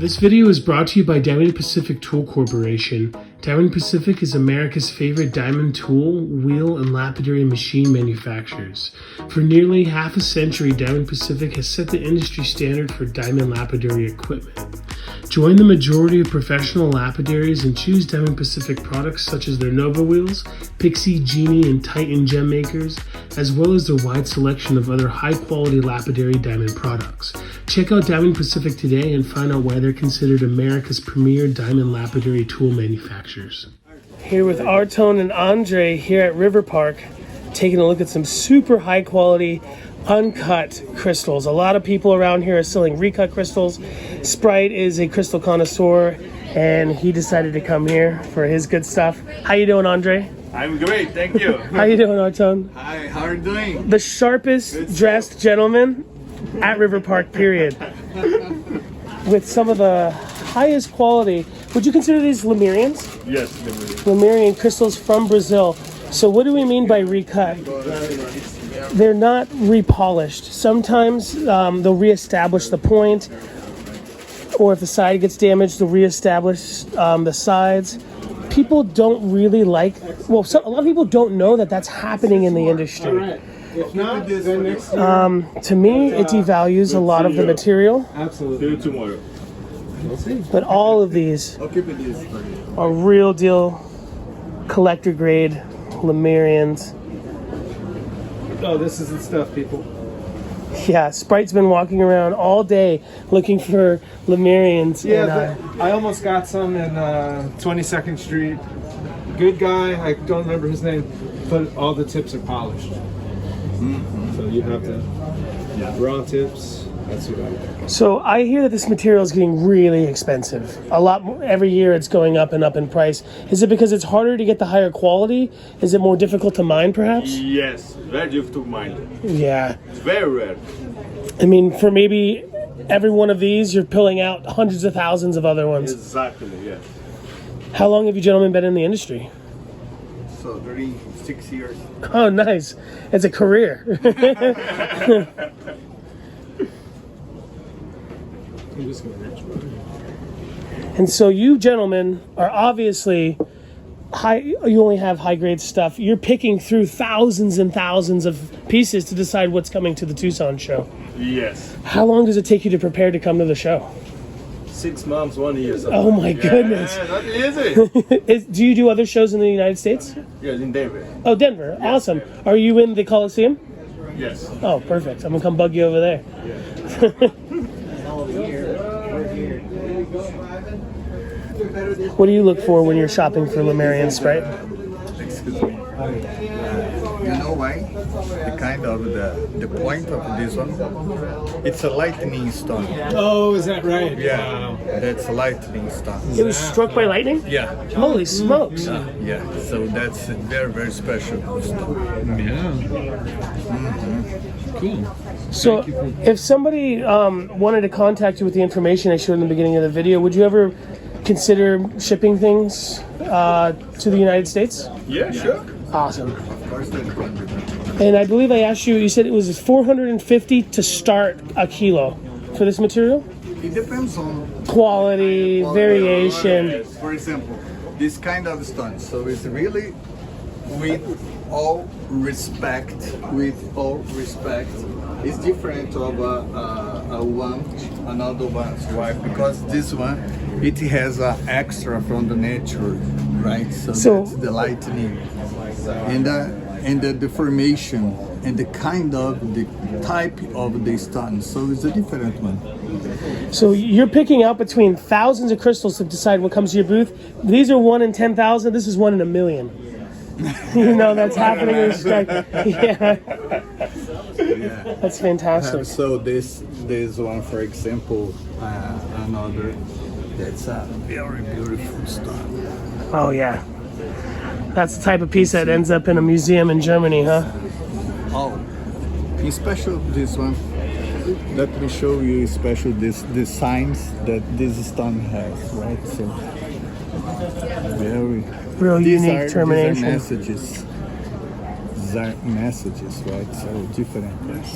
This video is brought to you by Diamond Pacific Tool Corporation. Diamond Pacific is America's favorite diamond tool, wheel, and lapidary machine manufacturers. For nearly half a century, Diamond Pacific has set the industry standard for diamond lapidary equipment. Join the majority of professional lapidaries and choose Diamond Pacific products such as their Nova wheels, Pixie, Genie, and Titan gem makers, as well as their wide selection of other high-quality lapidary diamond products. Check out Diamond Pacific today and find out why they're considered America's premier diamond lapidary tool manufacturers. Here with Artone and Andre here at River Park, taking a look at some super high-quality uncut crystals. A lot of people around here are selling recut crystals. Sprite is a crystal connoisseur, and he decided to come here for his good stuff. How you doing, Andre? I'm great, thank you. How you doing, Artone? Hi, how are you doing? The sharpest dressed gentleman at River Park, period. With some of the highest quality. Would you consider these Lemurians? Yes, Lemurian crystals from Brazil. So what do we mean by recut? They're not repolished. Sometimes they'll reestablish the point, or if the side gets damaged, they'll reestablish the sides. People don't really like, well, a lot of people don't know that that's happening in the industry. If not, then next year. To me, it devalues a lot of the material. Absolutely. see you tomorrow. We'll see. But all of these I'll keep it this. are real deal collector grade Lemurians. Oh, this is the stuff, people. Yeah, Sprite's been walking around all day looking for Lemurians. Yeah, I almost got some in 22nd Street. Good guy, I don't remember his name, but all the tips are polished. So you have the raw tips. That's what I like. So I hear that this material is getting really expensive. A lot more, every year it's going up and up in price. Is it because it's harder to get the higher quality? Is it more difficult to mine, perhaps? Yes, very difficult to mine. Yeah. It's very rare. I mean, for maybe every one of these, you're pulling out hundreds of thousands of other ones. Exactly, yes. How long have you gentlemen been in the industry? So 36 years. Oh, nice. It's a career. I'm just gonna reach for it. And so you gentlemen are obviously high. You only have high grade stuff. You're picking through thousands and thousands of pieces to decide what's coming to the Tucson show. Yes. How long does it take you to prepare to come to the show? 6 months, 1 year. Oh my goodness. Yeah, not easy. Do you do other shows in the United States? Yes, in Denver. Oh, Denver. Awesome. Are you in the Coliseum? Yes. Oh, perfect. I'm going to come bug you over there. What do you look for when you're shopping for Lemurian, Sprite? Excuse me. You know why? The kind of the point of this one, it's a lightning stone. Oh, is that right? Yeah, that's a lightning stone. It was struck by lightning? Yeah, Holy smokes. yeah. So that's a very, very special stone. Yeah. Cool. So if somebody wanted to contact you with the information I showed in the beginning of the video, would you ever consider shipping things to the United States? Yeah, sure. Awesome. Of course, that's wonderful. And I believe I asked you, you said it was $450 to start a kilo for this material? It depends on Quality, variation. For example, this kind of stone. So it's really, with all respect, it's different of another one's. Why? Because this one, it has an extra from the nature, right? So that's the lightning, and the deformation, and the kind of the type of the stone. So it's a different one. So you're picking out between thousands of crystals to decide what comes to your booth. These are 1 in 10,000. This is 1 in a million. You know, that's happening in yeah. Yeah. That's fantastic. So this one, for example, another that's a very beautiful stone. Oh, yeah. That's the type of piece that ends up in a museum in Germany, huh? Oh, in special this one. Let me show you special the signs that this stone has, right? So very Real these unique are, termination. These are messages. These are messages, right? So different. Yes.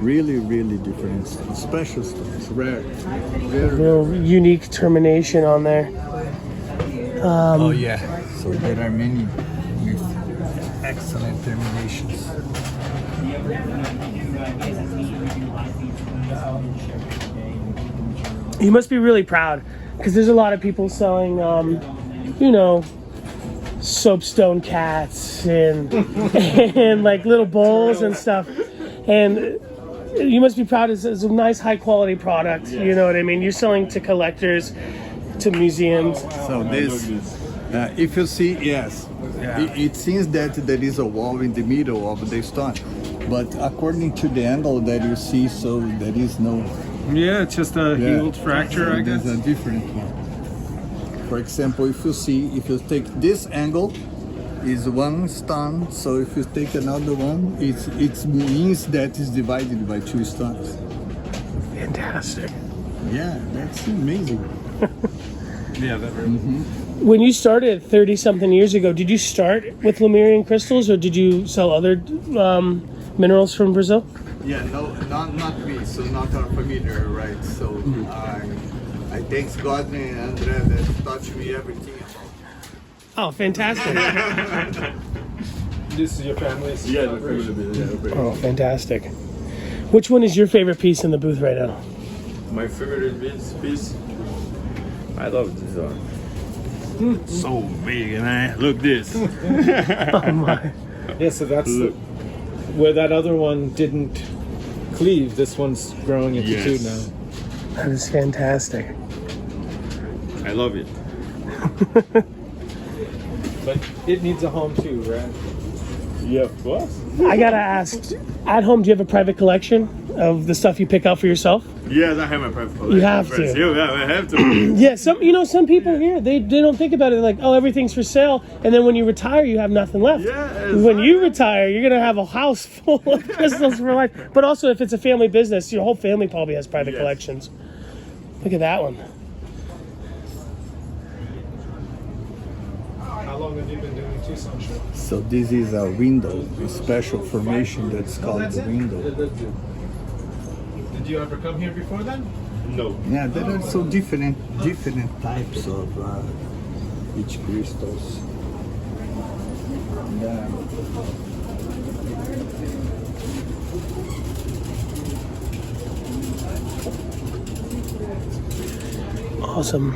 Really, really different. Special stones, rare. Real unique termination on there. Oh yeah. So there are many with excellent terminations. You must be really proud because there's a lot of people selling, you know, soapstone cats and and like little bowls and stuff, and you must be proud. It's a nice, high quality product. You know what I mean? You're selling to collectors, to museums. So this, if you see, yes, it seems that there is a wall in the middle of the stone, but according to the angle that you see, so there is no. Yeah, it's just a healed fracture, I guess. There's a different one. For example, if you take this angle, is one stone. So if you take another one, it means that it's divided by two stones. Fantastic. Yeah, that's amazing. Yeah, that really. When you started 30-something years ago, did you start with Lemurian crystals, or did you sell other minerals from Brazil? Yeah, no, not me. So not our familiar, right? So I thank God and Andrea that taught me everything about. Oh, fantastic. This is your family's. Yeah, the food. Oh, fantastic. Which one is your favorite piece in the booth right now? My favorite piece. I love this one. So big, man. Look this. Oh, my. Yeah, so that's where that other one didn't cleave. This one's growing into two now. That is fantastic. I love it. But it needs a home too, right? Yeah, of course. I gotta ask, at home, do you have a private collection of the stuff you pick out for yourself? Yes, I have my private collection. You have to. Yeah, I have to. Yeah, some people here, they don't think about it. They're like, oh, everything's for sale, and then when you retire, you have nothing left. Yeah, When you retire, you're gonna have a house full of crystals for life. But also, if it's a family business, your whole family probably has private collections. Look at that one. How long have you been doing Tucson show? So this is a window, a special formation that's called the window. Did you ever come here before then? No. Yeah, there are so different types of each crystals. Yeah. Awesome.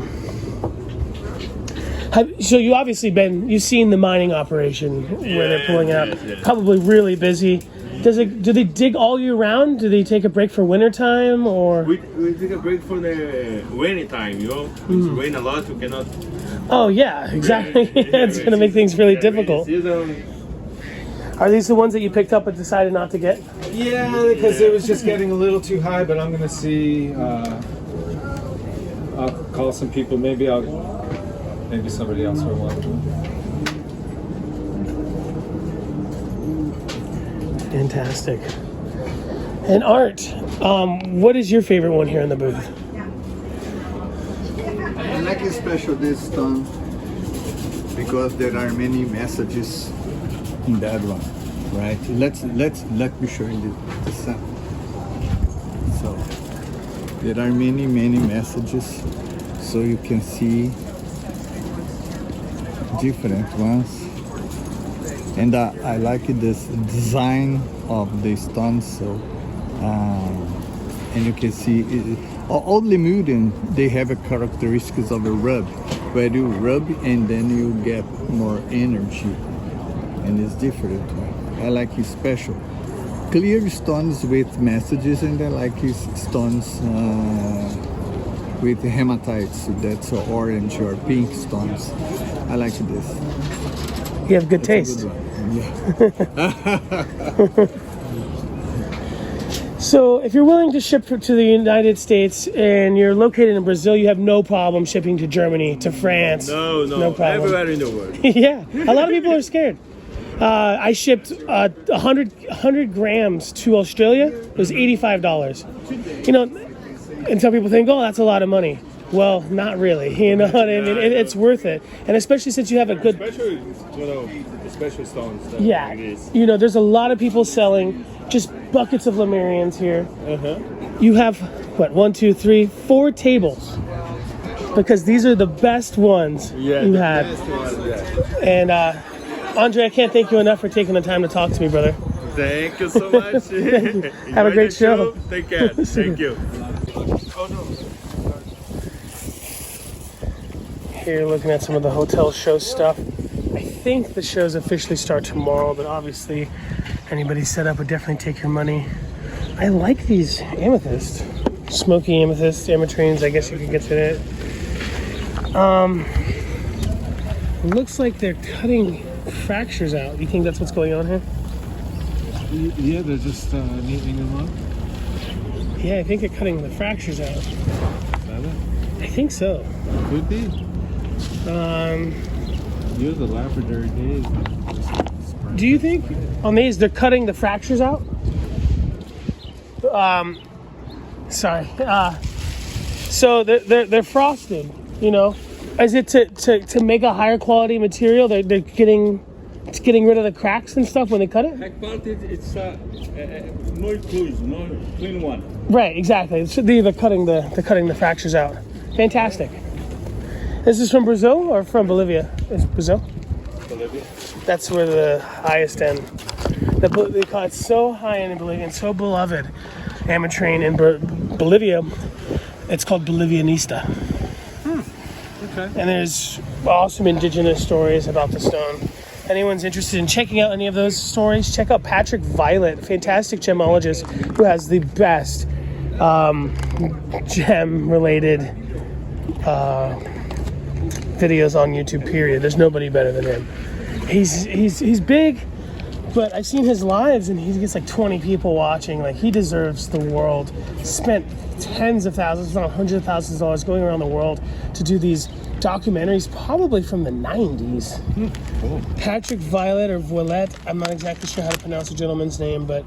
So you've seen the mining operation where they're pulling it out. Yes. Probably really busy. Do they dig all year round? Do they take a break for winter time, or? We take a break for the rainy time, you know? It's rain a lot, you cannot. Oh yeah, exactly. It's gonna make things really difficult. Are these the ones that you picked up but decided not to get? Yeah, because it was just getting a little too high. But I'm gonna see. I'll call some people. Maybe somebody else will want to. Fantastic. And Art, what is your favorite one here in the booth? I like especially this stone because there are many messages in that one, right? Let me show you the sun. So there are many messages, so you can see different ones. And I like this design of the stones. So, and you can see all Lemurian, they have a characteristics of a rub, where you rub and then you get more energy, and it's different. I like it special. Clear stones with messages, and I like his stones with hematites. That's orange or pink stones. I like this. You have good taste. Yeah. So if you're willing to ship to the United States and you're located in Brazil, you have no problem shipping to Germany, to France. No problem. Everywhere in the world. Yeah, a lot of people are scared. I shipped 100 grams to Australia. It was $85. You know, and some people think, oh, that's a lot of money. Well, not really. You know what I mean? It's worth it, and especially since you have a good. Especially, the special stones. Yeah, Like this. there's a lot of people selling just buckets of Lemurians here. You have what? 1, 2, 3, 4 tables, because these are the best ones you had. And Andre, I can't thank you enough for taking the time to talk to me, brother. Thank you so much. Have a great show. Take care. Thank you. Here, looking at some of the hotel show stuff. I think the shows officially start tomorrow, but obviously anybody set up would definitely take your money. I like these amethyst, smoky amethyst, ametrines. I guess you could get to it. Looks like they're cutting fractures out. You think that's what's going on here? Yeah, they're just neatening them up. Yeah, I think they're cutting the fractures out. Is that it? I think so. Could be. You're the Labrador days. Do you think on these they're cutting the fractures out? Sorry. So they're frosted. Is it to make a higher quality material? They're getting rid of the cracks and stuff when they cut it. Back part it's more clean one. Right, exactly. They're cutting the fractures out. Fantastic. This is from Brazil or from Bolivia? It's Brazil. Bolivia. That's where the highest end. They call it so high end in Bolivia and so beloved. Ametrine in Bolivia. It's called Bolivianista. Okay. And there's awesome indigenous stories about the stone. If anyone's interested in checking out any of those stories, check out Patrick Violet, fantastic gemologist who has the best gem-related videos on YouTube, period. There's nobody better than him. He's big, but I've seen his lives and he gets like 20 people watching. Like, he deserves the world. Spent tens of thousands, if not hundreds of thousands of dollars going around the world to do these documentaries, probably from the 90s. Cool. Patrick Violet or Voilette, I'm not exactly sure how to pronounce the gentleman's name, but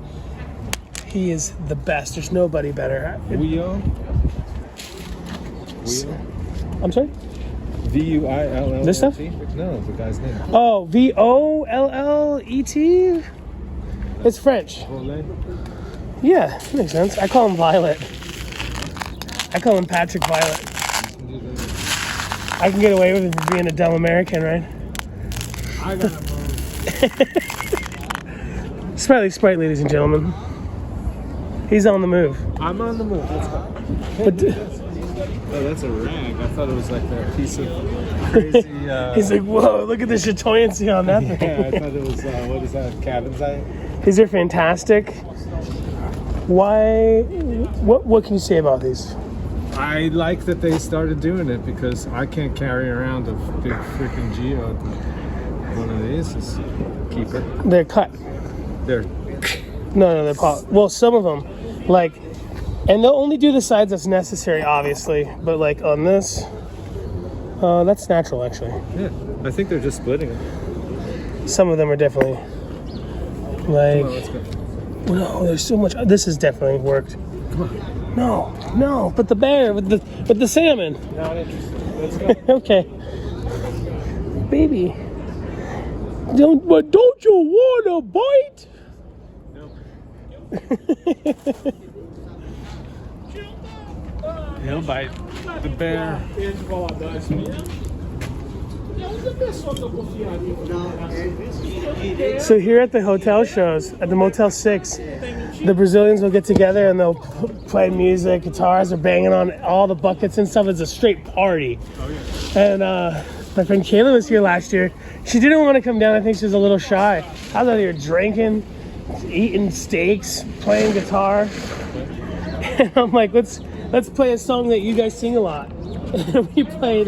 he is the best. There's nobody better. Wheel? I'm sorry? V-U-I-L-L-E-T? This stuff? No, the guy's name. Oh, Vollet? It's French. Vollet? Yeah, that makes sense. I call him Violet. I call him Patrick Violet. I can get away with it for being a dumb American, right? I gotta move. Sprite, ladies and gentlemen. He's on the move. I'm on the move. Let's go. But Oh, that's a rag. I thought it was like a piece of crazy... he's like, whoa, look at the chatoyancy on that thing. Yeah, I thought it was, what is that, cabin's eye? These are fantastic. Why, what can you say about these? I like that they started doing it because I can't carry around a big freaking geode. One of these is keeper. They're cut. They're... No, they're pop. Well, some of them, like, and they'll only do the sides that's necessary, obviously. But like on this, that's natural, actually. Yeah, I think they're just splitting it. Some of them are definitely like. Come on, let's go. No, there's so much. This has definitely worked. Come on. No, but the bear with the salmon. Not interested. Let's go. Okay, baby. Don't you want a bite? He'll bite. The bear. So here at the hotel shows, at the Motel 6, the Brazilians will get together and they'll play music, guitars, they're banging on all the buckets and stuff. It's a straight party. And my friend Kayla was here last year. She didn't want to come down. I think she was a little shy. I was out here drinking, eating steaks, playing guitar. And I'm like, let's play a song that you guys sing a lot. And we played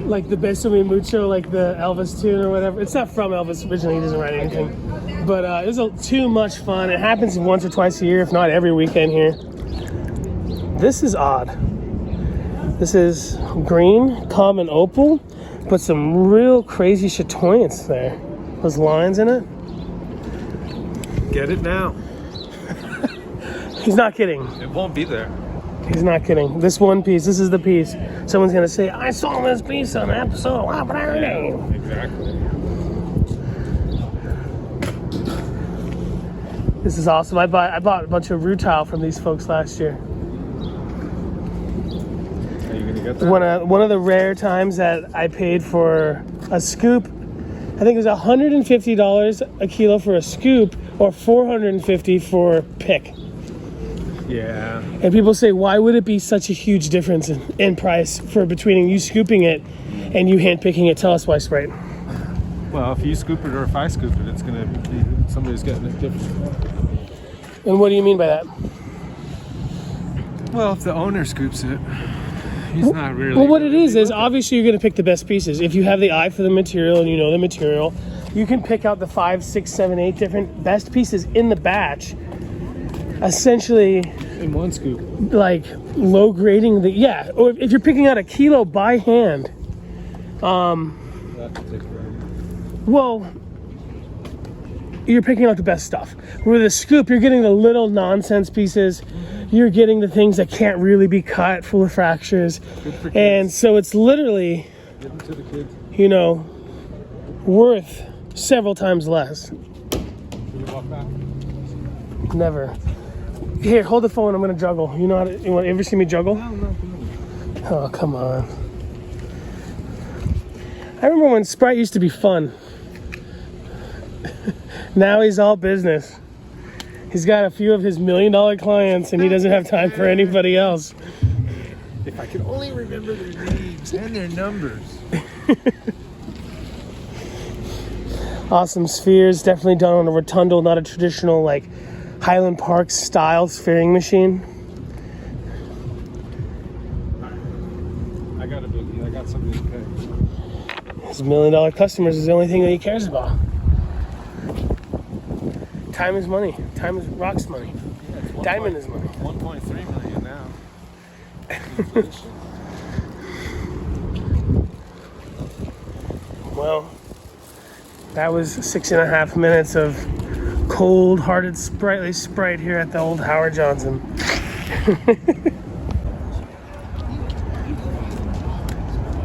like the Beso Mi Mucho, like the Elvis tune or whatever. It's not from Elvis originally, he doesn't write anything. But it was too much fun. It happens once or twice a year, if not every weekend here. This is odd. This is green, common opal, but some real crazy chatoyance there. Those lines in it. Get it now. He's not kidding. It won't be there. He's not kidding. This one piece, this is the piece. Someone's gonna say, I saw this piece on an episode of Wow, Exactly. This is awesome. I bought a bunch of rutile from these folks last year. Are you gonna get that? One of the rare times that I paid for a scoop, I think it was $150 a kilo for a scoop, or $450 for pick. Yeah. And people say, why would it be such a huge difference in price for between you scooping it and you hand picking it? Tell us why, Sprite. Well, if you scoop it or if I scoop it, it's gonna be somebody's getting it different. And what do you mean by that? Well, if the owner scoops it, he's not really. Well, what it is obviously you're going to pick the best pieces. If you have the eye for the material and you know the material, you can pick out the 5, 6, 7, 8 different best pieces in the batch. Essentially, in one scoop. like low grading the or if you're picking out a kilo by hand, well, you're picking out the best stuff. With a scoop, you're getting the little nonsense pieces. You're getting the things that can't really be cut, full of fractures. And so it's literally, you know, worth several times less. Never. Here, hold the phone. I'm gonna juggle. You know how to? You ever see me juggle? No. Oh, come on. I remember when Sprite used to be fun. Now he's all business. He's got a few of his $1 million clients, and he doesn't have time for anybody else. If I could only remember their names and their numbers. Awesome spheres, definitely done on a rotundle, not a traditional like Highland Park style sphering machine. I got a boogie. I got something to pay. His $1 million customers is the only thing that he cares about. Time is money. Time is rock's money. Yeah, Diamond is money. 1.3 million now. Well, that was 6.5 minutes of cold-hearted, sprightly Sprite here at the old Howard Johnson.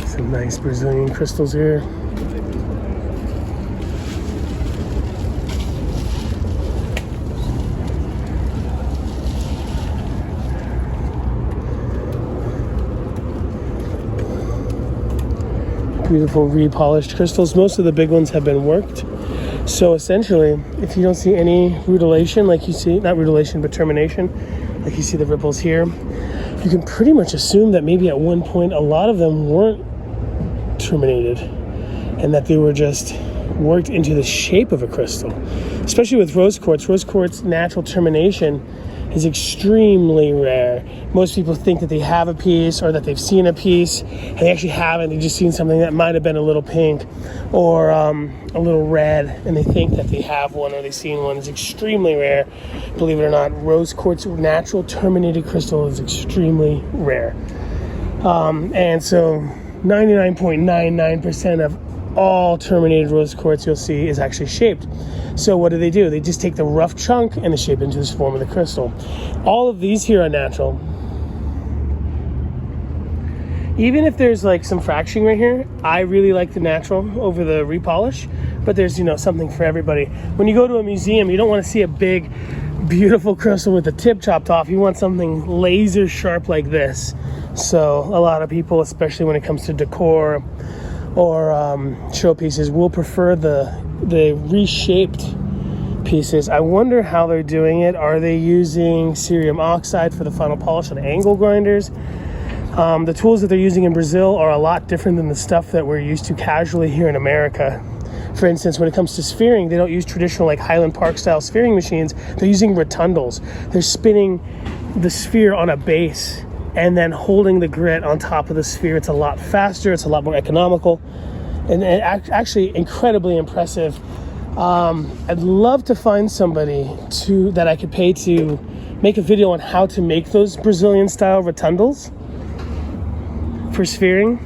Some nice Brazilian crystals here. Beautiful repolished crystals. Most of the big ones have been worked. So essentially, if you don't see any rutilation like you see, not rutilation, but termination, like you see the ripples here, you can pretty much assume that maybe at one point a lot of them weren't terminated and that they were just worked into the shape of a crystal. Especially with rose quartz. Rose quartz natural termination is extremely rare. Most people think that they have a piece or that they've seen a piece, and they actually haven't. They've just seen something that might have been a little pink or a little red, and they think that they have one or they've seen one. It's extremely rare. Believe it or not, rose quartz natural terminated crystal is extremely rare. And so 99.99% of all terminated rose quartz you'll see is actually shaped. So what do? They just take the rough chunk and they shape it into this form of the crystal. All of these here are natural. Even if there's like some fracturing right here, I really like the natural over the repolish, but there's, you know, something for everybody. When you go to a museum, you don't want to see a big, beautiful crystal with the tip chopped off. You want something laser sharp like this. So a lot of people, especially when it comes to decor or showpieces, will prefer the reshaped pieces. I wonder how they're doing it. Are they using cerium oxide for the final polish and angle grinders? The tools that they're using in Brazil are a lot different than the stuff that we're used to casually here in America. For instance, when it comes to sphering, they don't use traditional like Highland Park style sphering machines. They're using rotundles. They're spinning the sphere on a base and then holding the grit on top of the sphere. It's a lot faster, it's a lot more economical, and actually incredibly impressive. I'd love to find somebody that I could pay to make a video on how to make those Brazilian style rotundles for sphering,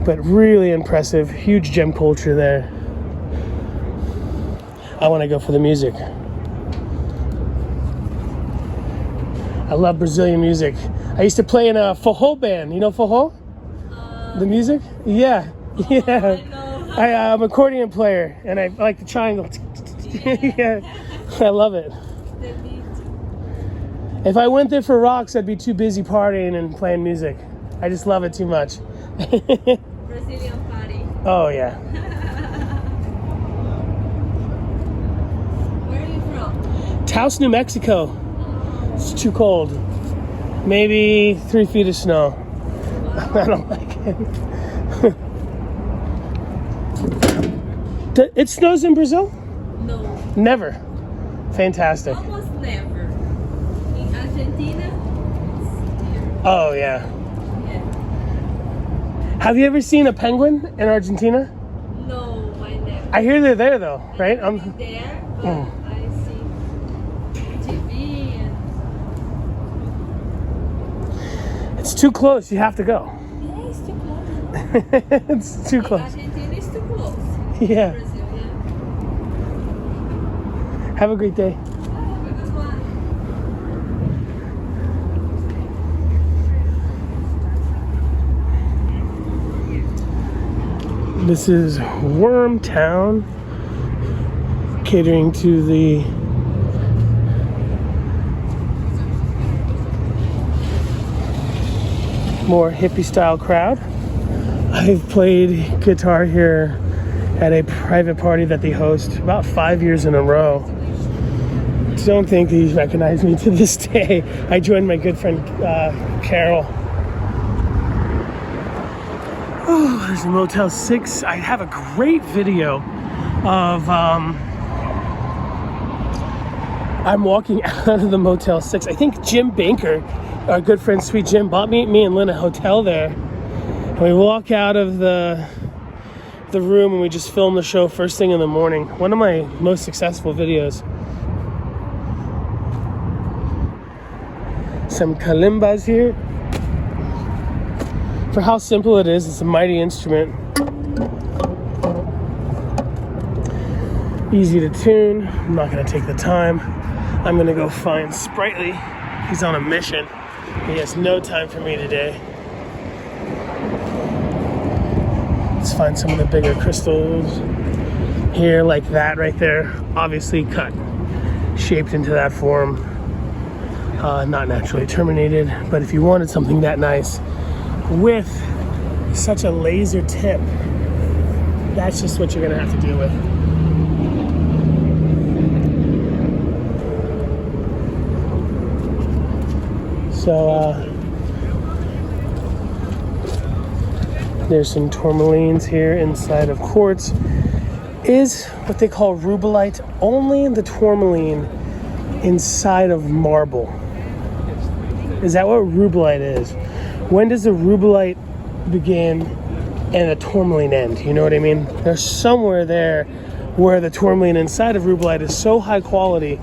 but really impressive. Huge gem culture there. I want to go for the music. I love Brazilian music. I used to play in a Foho band. You know Foho? The music? Yeah. Yeah. I'm an accordion player, and I like the triangle. Yeah. I love it. If I went there for rocks, I'd be too busy partying and playing music. I just love it too much. Brazilian party. Oh, yeah. Where are you from? Taos, New Mexico. It's too cold. Maybe 3 feet of snow. I don't like it. It snows in Brazil? No. Never. Fantastic. Almost never. In Argentina, it's Oh, yeah. yeah. Have you ever seen a penguin in Argentina? No, I never. I hear they're there, though, right? I've been there, but Oh. I see TV and It's too close. You have to go. yeah, it's too close. It's too close. Argentina is too close. Yeah. Brazil, yeah. Have a great day. Have a good one. This is Wormtown, catering to the more hippie style crowd. I've played guitar here at a private party that they host about 5 years in a row. Don't think he's recognized me to this day. I joined my good friend Carol. Oh, there's a Motel 6. I have a great video of I'm walking out of the Motel 6. I think Jim Banker, our good friend Sweet Jim, bought me and Lynn a hotel there. And we walk out of the room and we just film the show first thing in the morning. One of my most successful videos. Some kalimbas here. For how simple it is, it's a mighty instrument. Easy to tune. I'm not going to take the time. I'm going to go find Sprite. He's on a mission. He has no time for me today. Let's find some of the bigger crystals here, like that right there. Obviously cut, shaped into that form. Not naturally terminated, but if you wanted something that nice with such a laser tip, that's just what you're gonna have to deal with. So there's some tourmalines here inside of quartz. Is what they call rubellite, only the tourmaline inside of marble. Is that what rubellite is? When does the rubellite begin and the tourmaline end? You know what I mean? There's somewhere there where the tourmaline inside of rubellite is so high quality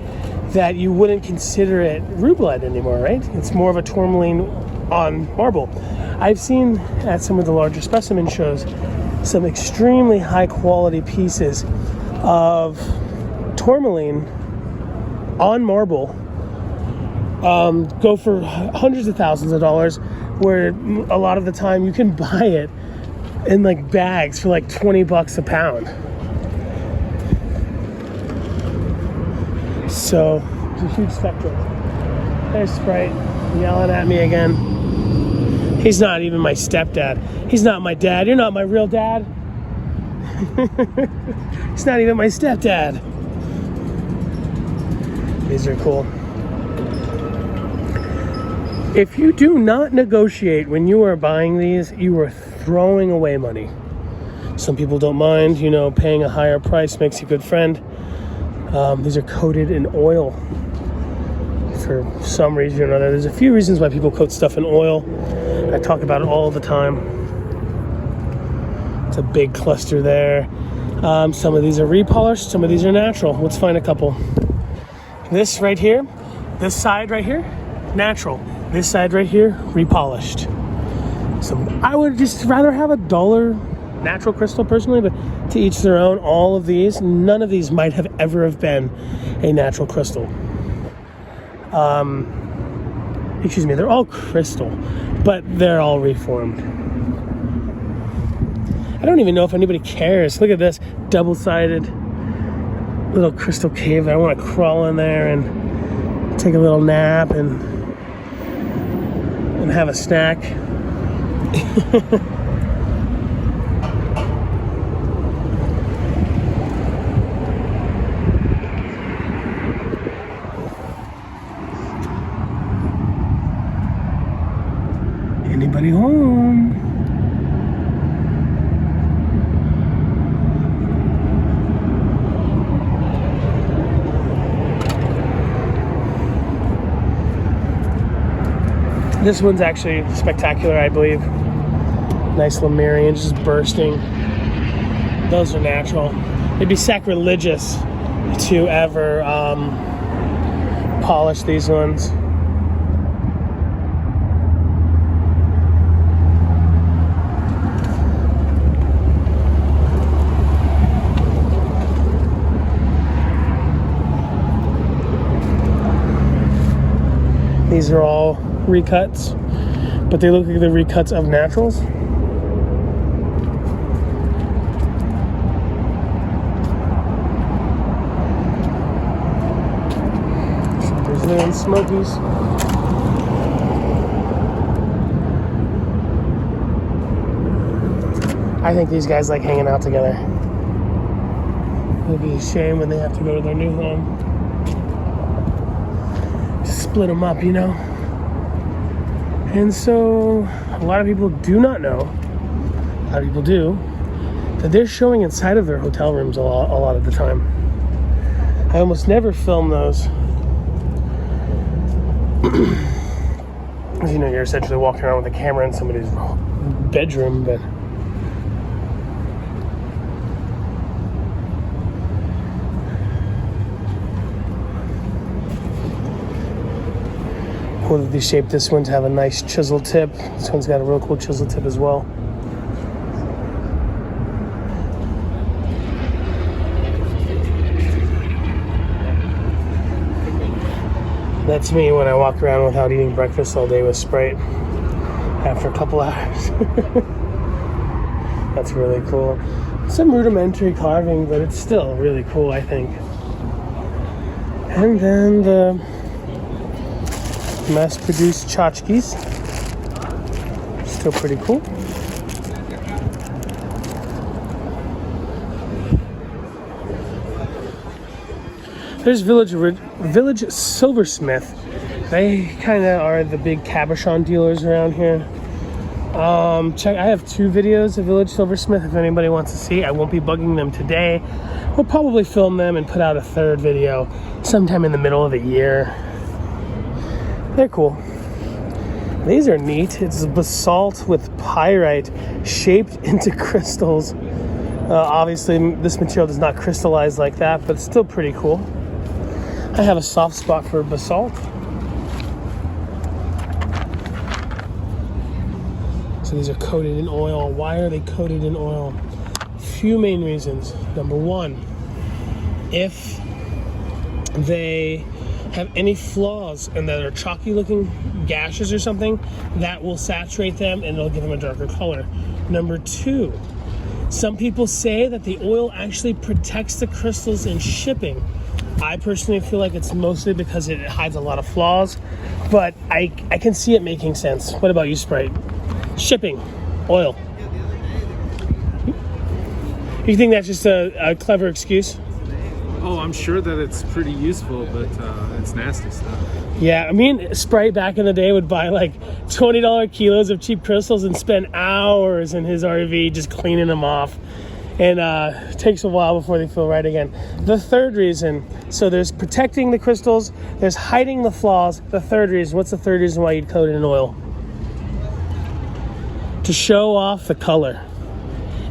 that you wouldn't consider it rubellite anymore, right? It's more of a tourmaline on marble. I've seen at some of the larger specimen shows some extremely high quality pieces of tourmaline on marble go for hundreds of thousands of dollars, where a lot of the time you can buy it in like bags for like $20 a pound. So it's a huge spectrum. There's Sprite yelling at me again. He's not even my stepdad. He's not my dad. You're not my real dad. He's not even my stepdad. These are cool. If you do not negotiate when you are buying these, you are throwing away money. Some people don't mind, you know, paying a higher price makes you a good friend. These are coated in oil for some reason or another. There's a few reasons why people coat stuff in oil. I talk about it all the time. It's a big cluster there. Some of these are repolished, some of these are natural. Let's find a couple. This right here, this side right here, natural. This side right here, repolished. So I would just rather have a duller natural crystal personally, but to each their own. All of these, none of these might have ever have been a natural crystal. excuse me, they're all crystal, but they're all reformed. I don't even know if anybody cares. Look at this double-sided little crystal cave. I want to crawl in there and take a little nap and have a snack. Anybody home? This one's actually spectacular, I believe. Nice Lemurian just bursting. Those are natural. It'd be sacrilegious to ever polish these ones. These are all recuts, but they look like the recuts of naturals. Brazilian Smokies. I think these guys like hanging out together. It'll be a shame when they have to go to their new home. Split them up, you know. And so a lot of people do not know, a lot of people do, that they're showing inside of their hotel rooms a lot of the time. I almost never film those. As you know, you're essentially walking around with a camera in somebody's bedroom, but quality shape. This one's have a nice chisel tip. This one's got a real cool chisel tip as well. That's me when I walk around without eating breakfast all day with Sprite after a couple hours. That's really cool. Some rudimentary carving, but it's still really cool, I think. And then the mass-produced tchotchkes. Still pretty cool. There's Village Silversmith. They kind of are the big cabochon dealers around here. I have 2 videos of Village Silversmith if anybody wants to see. I won't be bugging them today. We'll probably film them and put out a 3rd video sometime in the middle of the year. They're cool. These are neat. It's basalt with pyrite shaped into crystals. Obviously, this material does not crystallize like that, but it's still pretty cool. I have a soft spot for basalt. So these are coated in oil. Why are they coated in oil? Few main reasons. Number 1, if they have any flaws and that are chalky looking gashes or something, that will saturate them and it'll give them a darker color. Number 2, some people say that the oil actually protects the crystals in shipping. I personally feel like it's mostly because it hides a lot of flaws, but I can see it making sense. What about you, Sprite? Shipping, oil. You think that's just a clever excuse? Oh, I'm sure that it's pretty useful, but it's nasty stuff. Yeah, I mean, Sprite back in the day would buy like $20 kilos of cheap crystals and spend hours in his RV just cleaning them off. And it takes a while before they feel right again. The 3rd reason, so there's protecting the crystals, there's hiding the flaws. The 3rd reason, what's the 3rd reason why you'd coat it in oil? To show off the color.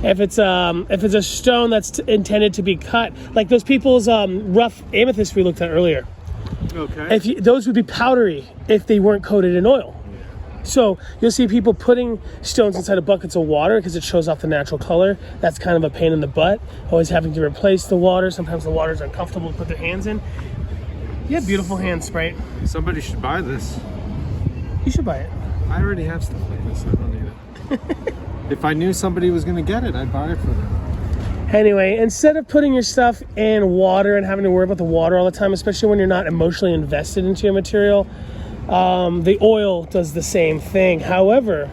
If it's a stone that's intended to be cut, like those people's rough amethyst we looked at earlier. Okay. Those would be powdery if they weren't coated in oil. So you'll see people putting stones inside of buckets of water because it shows off the natural color. That's kind of a pain in the butt. Always having to replace the water. Sometimes the water's uncomfortable to put their hands in. You have beautiful hands, Sprite. Somebody should buy this. You should buy it. I already have stuff like this. I don't need it. If I knew somebody was gonna get it, I'd buy it for them. Anyway, instead of putting your stuff in water and having to worry about the water all the time, especially when you're not emotionally invested into your material, the oil does the same thing. However,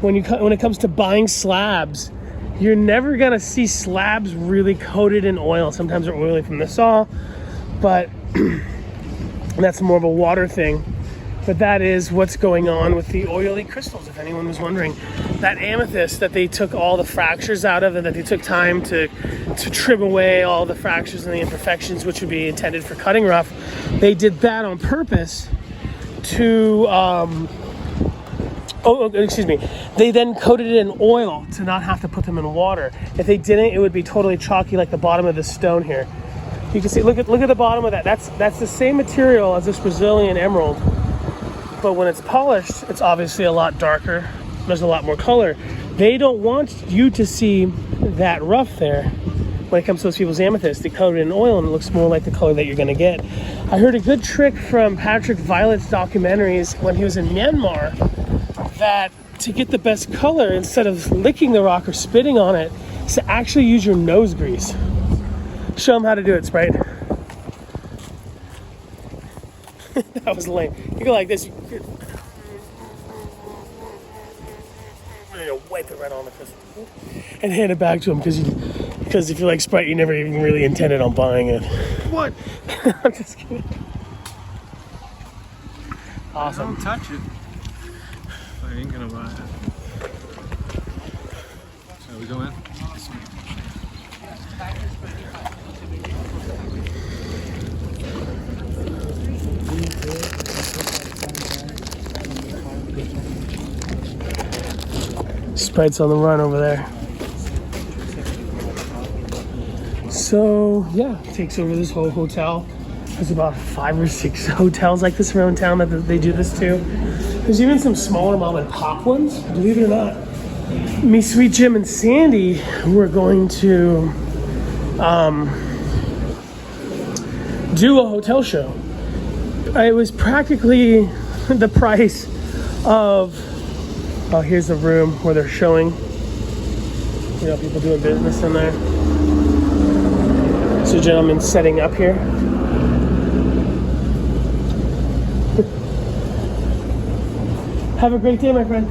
when it comes to buying slabs, you're never gonna see slabs really coated in oil. Sometimes they're oily from the saw, but that's more of a water thing. But that is what's going on with the oily crystals, if anyone was wondering. That amethyst that they took all the fractures out of and that they took time to trim away all the fractures and the imperfections, which would be intended for cutting rough, they did that on purpose to, they then coated it in oil to not have to put them in water. If they didn't, it would be totally chalky like the bottom of this stone here. You can see, look at the bottom of that. That's the same material as this Brazilian emerald. But when it's polished, it's obviously a lot darker. There's a lot more color. They don't want you to see that rough there. When it comes to those people's amethyst, they coat it in oil and it looks more like the color that you're gonna get. I heard a good trick from Patrick Violet's documentaries when he was in Myanmar, that to get the best color, instead of licking the rock or spitting on it, is to actually use your nose grease. Show them how to do it, Sprite. That was lame. You go like this. You wipe it right on the crystal and hand it back to him because if you're like Sprite, you never even really intended on buying it. What? I'm just kidding. Awesome. Don't touch it. I ain't gonna buy it. Shall we go in? Sprite's on the run over there. So yeah, takes over this whole hotel. There's about 5 or 6 hotels like this around town that they do this to. There's even some smaller mom and pop ones, believe it or not. Me, Sweet Jim, and Sandy were going to do a hotel show. It was practically the price of, oh, here's the room where they're showing, you know, people doing business in there. So gentlemen setting up here. Have a great day, my friend.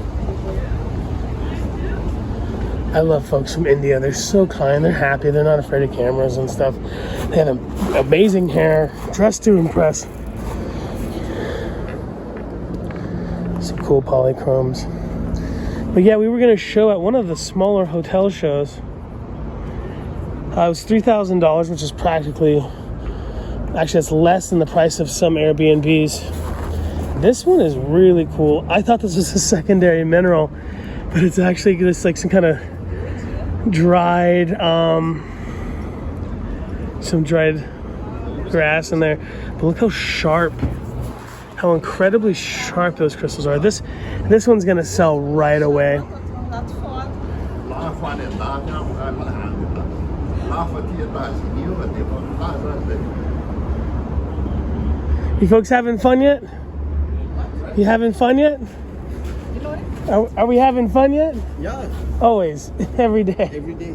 I love folks from India. They're so kind, they're happy, they're not afraid of cameras and stuff. They have amazing hair, dressed to impress. Some cool polychromes. But yeah, we were gonna show at one of the smaller hotel shows. It was $3,000, which is practically, actually that's less than the price of some Airbnbs. This one is really cool. I thought this was a secondary mineral, but it's actually just like some kind of dried, some dried grass in there. But look how sharp, how incredibly sharp those crystals are. This one's gonna sell right away. You folks having fun yet? You having fun yet? Are we having fun yet? Yeah, Always, every day. every day.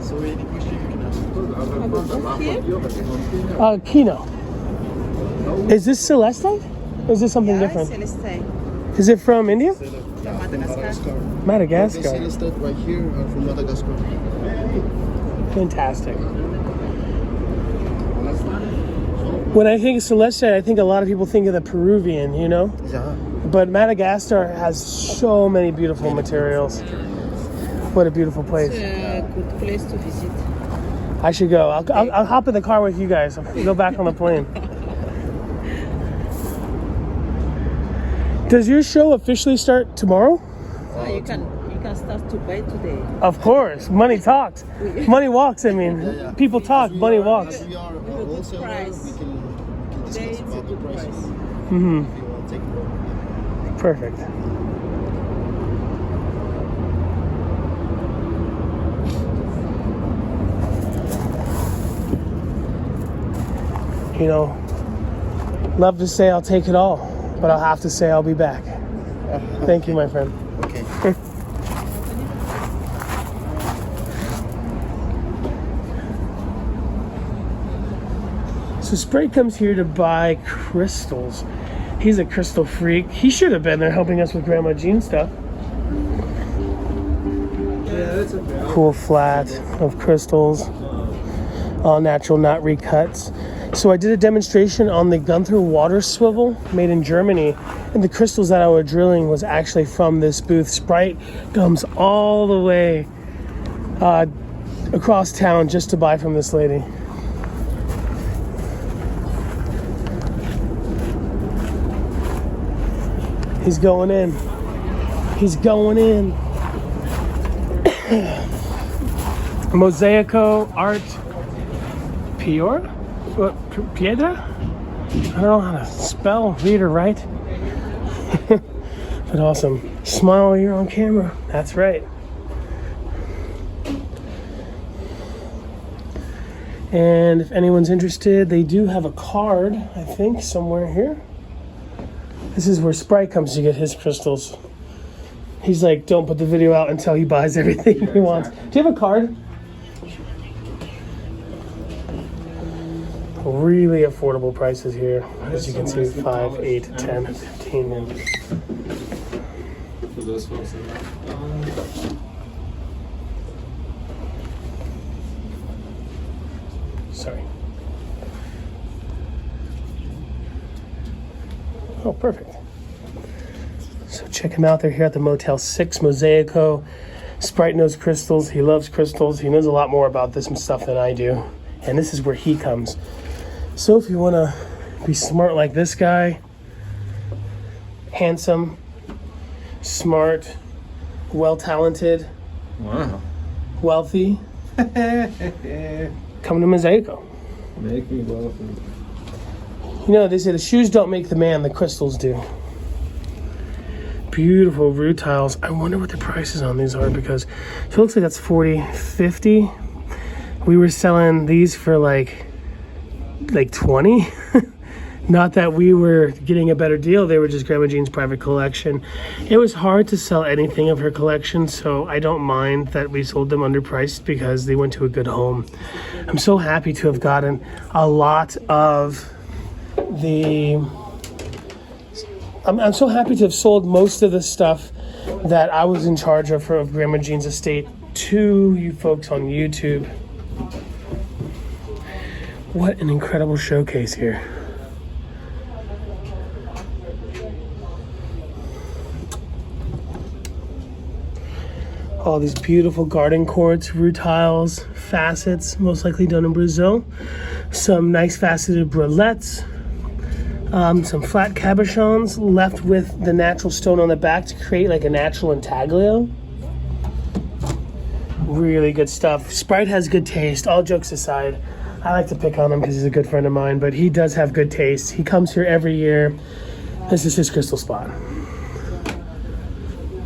So ele Kino. Is this celestite? Or is this something different? Is it from India? Madagascar. Celestite right here from Madagascar. Fantastic. When I think of celestite, I think a lot of people think of the Peruvian, you know? Yeah. But Madagascar has so many beautiful materials. What a beautiful place. It's a good place to visit. I should go. I'll hop in the car with you guys. I'll go back on the plane. Does your show officially start tomorrow? So you can start to buy today. Of course. Money talks. Money walks, I mean. People talk, money walks. We are With a good wholesaler. price. We can Today discuss it's a about the good prices. price. Mm-hmm. If you want to take it. Perfect. You know, Love to say I'll take it all, but I'll have to say I'll be back. Thank you, my friend. Okay. So Sprite comes here to buy crystals. He's a crystal freak. He should have been there helping us with Grandma Jean's stuff. Yeah, that's okay. Cool flat of crystals, all natural, not recuts. So I did a demonstration on the Gunther water swivel made in Germany, and the crystals that I was drilling was actually from this booth. Sprite comes all the way across town just to buy from this lady. He's going in. He's going in. Mosaico Art Pior? What, Piedra? I don't know how to spell, read, or write. But awesome. Smile while you're on camera. That's right. And if anyone's interested, they do have a card, I think, somewhere here. This is where Sprite comes to get his crystals. He's like, don't put the video out until he buys everything he wants. Do you have a card? Really affordable prices here. As you can see, 5, 8, 10, 15. And For those folks that sorry. Oh, perfect. So check him out. They're here at the Motel 6 Mosaico. Sprite knows crystals. He loves crystals. He knows a lot more about this stuff than I do. And this is where he comes. So if you want to be smart like this guy, handsome, smart, well-talented, wow. wealthy, come to Mosaico. Make me wealthy. You know, they say the shoes don't make the man, the crystals do. Beautiful root tiles. I wonder what the prices on these are, because it looks like that's 40, 50. We were selling these for like 20. Not that we were getting a better deal. They were just Grandma Jean's private collection. It was hard to sell anything of her collection, so I don't mind that we sold them underpriced because they went to a good home. I'm so happy to have gotten a lot of I'm so happy to have sold most of the stuff that I was in charge of for Grandma Jean's estate to you folks on YouTube. What an incredible showcase here. All these beautiful garden quartz, root tiles, facets, most likely done in Brazil. Some nice faceted bralettes. Some flat cabochons left with the natural stone on the back to create like a natural intaglio. Really good stuff. Sprite has good taste. All jokes aside, I like to pick on him because he's a good friend of mine, but he does have good taste. He comes here every year. This is his crystal spot.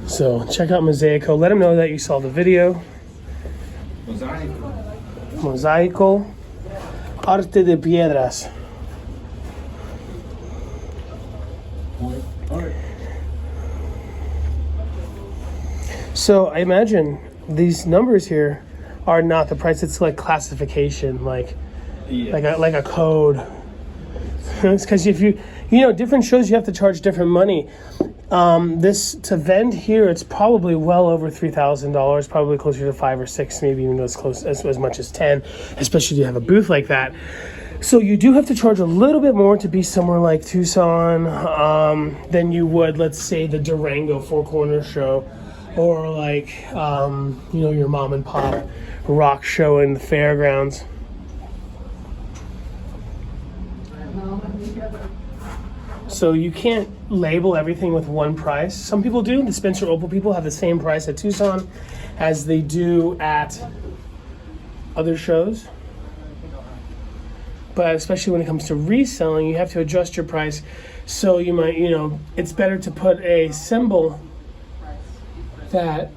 So check out Mosaico. Let him know that you saw the video. Mosaico Arte de Piedras. So I imagine these numbers here are not the price. It's like classification, like a code. It's because if you different shows, you have to charge different money. This to vend here, it's probably well over $3,000, probably closer to 5 or 6, maybe even as much as 10, especially if you have a booth like that. So you do have to charge a little bit more to be somewhere like Tucson than you would, let's say, the Durango Four Corners show, or like your mom and pop rock show in the fairgrounds. So you can't label everything with one price. Some people do. The Spencer Opal people have the same price at Tucson as they do at other shows. But especially when it comes to reselling, you have to adjust your price. So you might, it's better to put a symbol that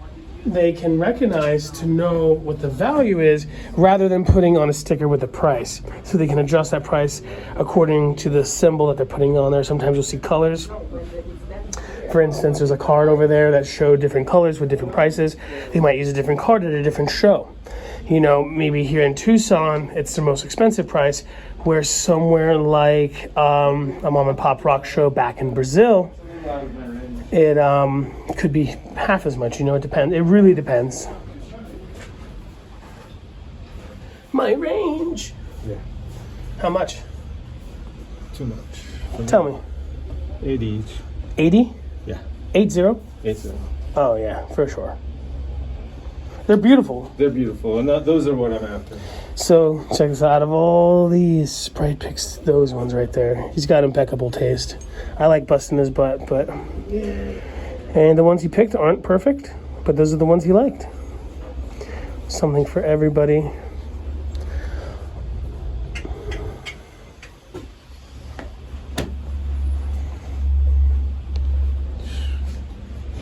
they can recognize to know what the value is rather than putting on a sticker with the price. So they can adjust that price according to the symbol that they're putting on there. Sometimes you'll see colors. For instance, there's a card over there that showed different colors with different prices. They might use a different card at a different show. You know, maybe here in Tucson, it's the most expensive price, where somewhere like a mom and pop rock show back in Brazil, it could be half as much. You know, it depends. It really depends. My range. Yeah. How much? Too much. Tell me. 80 each. 80? Yeah. 80? 80. Oh yeah, for sure. They're beautiful. They're beautiful, and those are what I'm after. So check this out. Out of all these, Sprite picks those ones right there. He's got impeccable taste. I like busting his butt, but and the ones he picked aren't perfect, but those are the ones he liked. Something for everybody.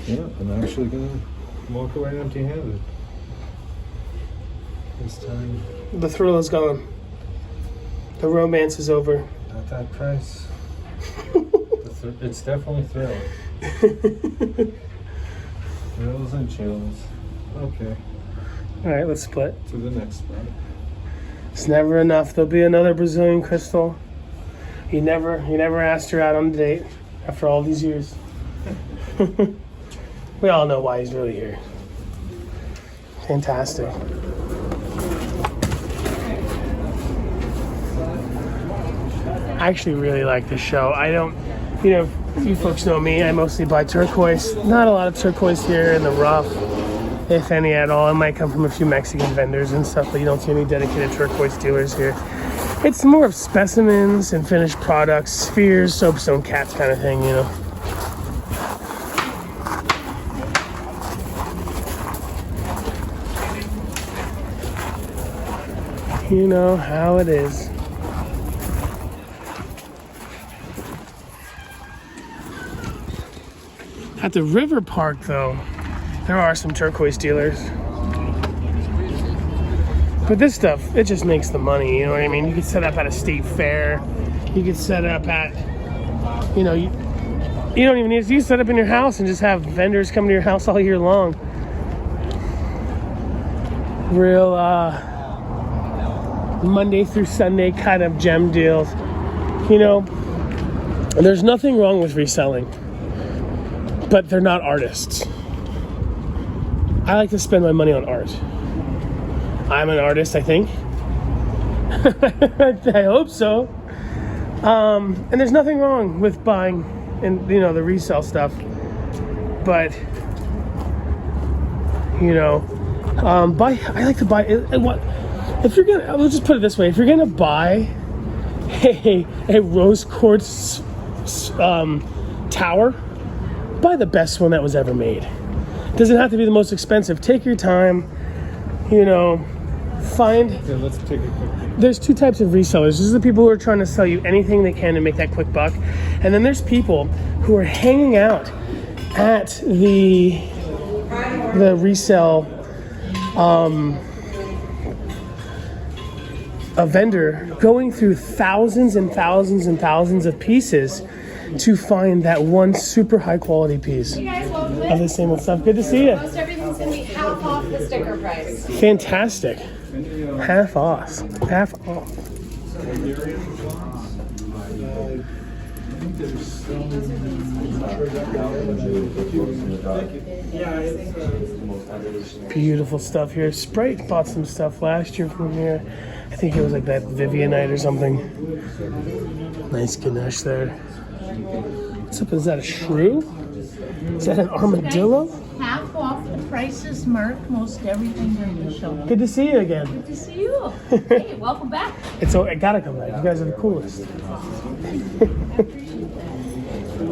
Yeah, I'm actually gonna walk away empty-handed this time. The thrill is gone. The romance is over. At that price. It's definitely thrilling. Thrills and chills. Okay, All right, let's split. to the next spot. It's never enough. There'll be another Brazilian crystal. You never asked her out on a date after all these years. We all know why he's really here. Fantastic. I actually really like this show. I don't, you know, you folks know me. I mostly buy turquoise. Not a lot of turquoise here in the rough, if any at all. It might come from a few Mexican vendors and stuff, but you don't see any dedicated turquoise dealers here. It's more of specimens and finished products, spheres, soapstone cats kind of thing, you know. You know how it is. At the river park, though, there are some turquoise dealers. But this stuff, it just makes the money, you know what I mean? You could set up at a state fair. You could set up at, you know, you don't even need to. You set up in your house and just have vendors come to your house all year long. Real, Monday through Sunday kind of gem deals. You know, there's nothing wrong with reselling, but they're not artists. I like to spend my money on art. I'm an artist, I think. I hope so. And there's nothing wrong with buying and, you know, the resale stuff, but you know, I like to buy what. If you're gonna, let's just put it this way: if you're gonna buy a rose quartz tower, buy the best one that was ever made. Doesn't have to be the most expensive. Take your time. You know, find. Yeah, let's take a quick look. There's two types of resellers. There's the people who are trying to sell you anything they can to make that quick buck, and then there's people who are hanging out at the resale. A vendor going through thousands and thousands and thousands of pieces to find that one super high quality piece Hey guys, welcome of in. the same old stuff. Good to see you. Most everything's gonna be half off the sticker price. Fantastic. Half off. Half off. Beautiful stuff here. Sprite bought some stuff last year from here. I think it was like that Vivianite or something. Nice ganache there. What's up? Is that a shrew? Is that an armadillo? Half off the prices marked most everything during the show. Good to see you again. Good to see you. Hey, welcome back. I gotta come back. You guys are the coolest.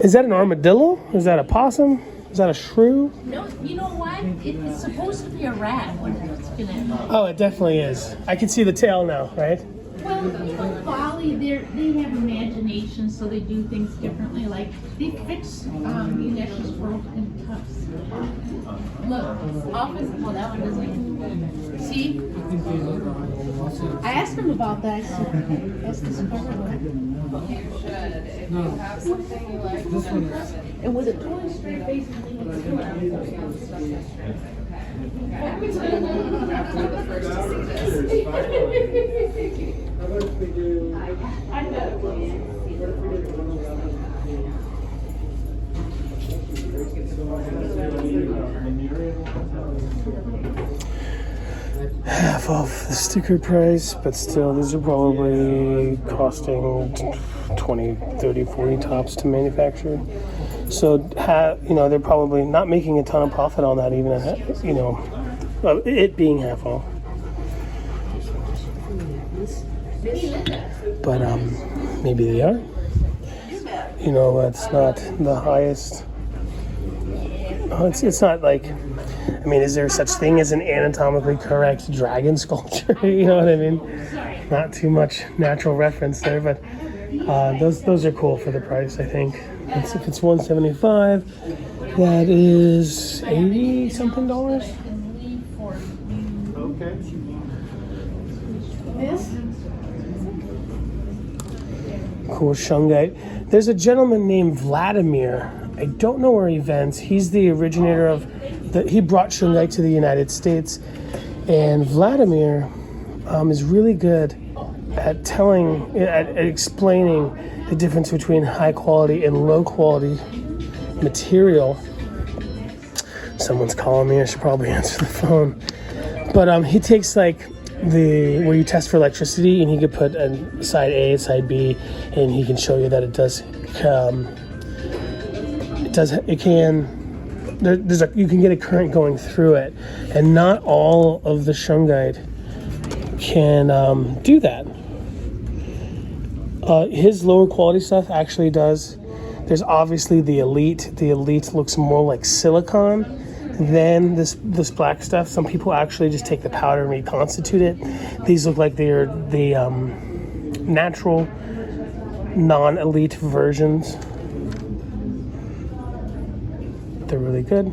Is that an armadillo? Is that a possum? Is that a shrew? No, you know what? It's supposed to be a rat when it's gonna. Oh, it definitely is. I can see the tail now, right? Well, you know, Bali, they have imagination, so they do things differently. Like they fix Inesh's broken cups. Look, often. Well, that one doesn't. See, I asked him about that. I said, "That's discovered." You should. If you have something you like, And with a toy street, basically. I'm the first to see this. I know. Half off the sticker price, but still, these are probably costing 20, 30, 40 tops to manufacture. So, they're probably not making a ton of profit on that, even at, it being half off. But maybe they are. It's not the highest. It's not like, is there such thing as an anatomically correct dragon sculpture? You know what I mean? Not too much natural reference there, but those are cool for the price, I think. If it's $175, that is $80 something. Okay. Cool shungite. There's a gentleman named Vladimir. I don't know where he vents. He's the originator of he brought shungite to the United States, and Vladimir is really good at explaining the difference between high quality and low quality material. Someone's calling me. I should probably answer the phone. But he takes where you test for electricity, and he could put a side A, side B, and he can show you that it does. You can get a current going through it, and not all of the shungite can do that. His lower quality stuff actually does. There's obviously the elite. The elite looks more like silicon than this black stuff. Some people actually just take the powder and reconstitute it. These look like they're the natural, non-elite versions. They're really good.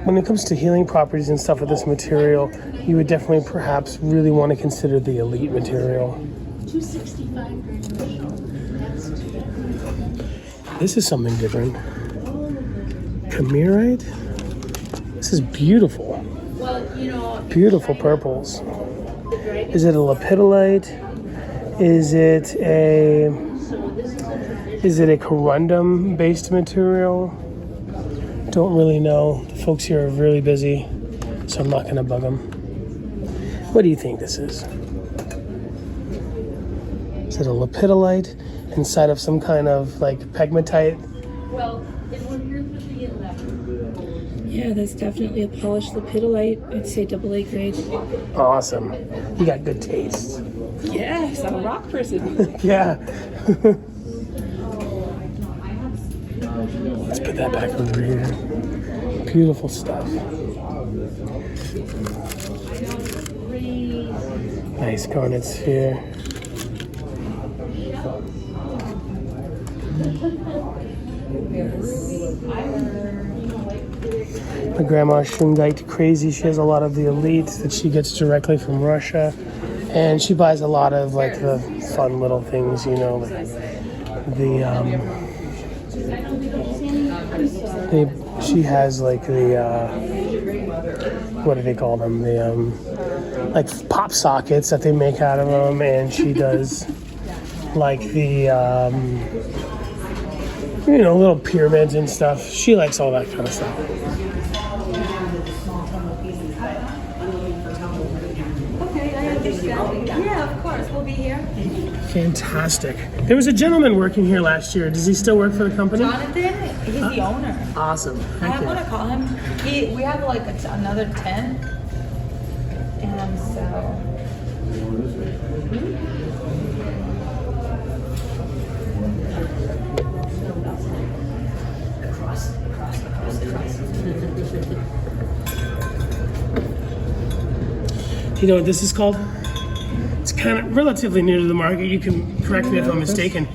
When it comes to healing properties and stuff with this material, you would definitely perhaps really want to consider the elite material. $265. This is something different. Camerite? This is beautiful. Well, Beautiful purples. Is it a lepidolite? Is it a corundum based material? Don't really know. The folks here are really busy, so I'm not going to bug them. What do you think this is? Is it a lepidolite inside of some kind of pegmatite? well, and we're here for the 11. Yeah, that's definitely a polished lepidolite. I'd say AA grade. Awesome. You got good taste. Yes, I'm a rock person. Yeah. Let's put that back over here. Beautiful stuff. Nice garnet sphere. My grandma's shungite crazy. She has a lot of the elite that she gets directly from Russia, and she buys a lot of the fun little things, she has what do they call them? The pop sockets that they make out of them, and she does little pyramids and stuff. She likes all that kind of stuff. Okay, I understand. Yeah, of course, we'll be here. Fantastic. There was a gentleman working here last year. Does he still work for the company? Jonathan, he's the owner. Awesome. I'm gonna call him. We have another 10, and so. You know what this is called? It's kind of relatively new to the market. You can correct me if I'm mistaken.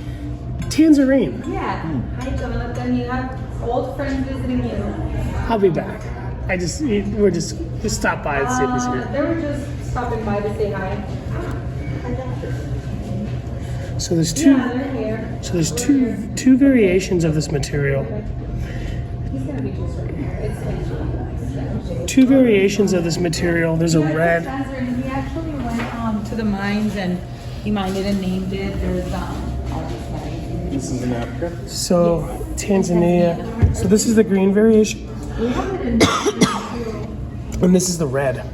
Tangerine. Yeah. Hi, Jonathan. You have old friends visiting you. I'll be back. We're just stop by and see if he's here. They were just stopping by to say hi. So there's two. Yeah, they're here. So there's two variations of this material. He's gonna be just right here. It's like Two variations of this material. There's a red. He actually went to the mines and he mined it and named it. There's all these mines. This is in Africa. So Tanzania. So this is the green variation, and this is the red.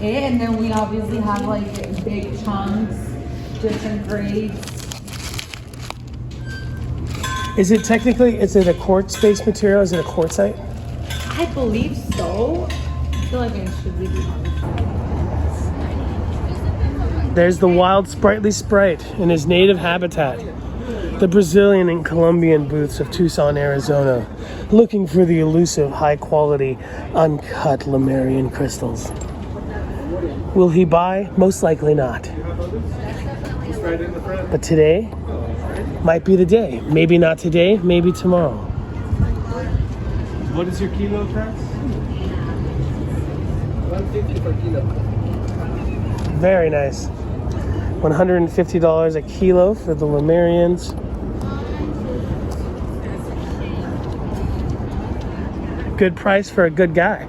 And then we obviously have like big chunks, different grades. Is it a quartz-based material? Is it a quartzite? I believe so. I feel like it should be on. There's the wild sprightly Sprite in his native habitat. The Brazilian and Colombian booths of Tucson, Arizona, looking for the elusive, high-quality, uncut Lemurian crystals. Will he buy? Most likely not. But today might be the day. Maybe not today, maybe tomorrow. What is your kilo price? 150 per kilo. Very nice. $150 a kilo for the Lemurians. Good price for a good guy.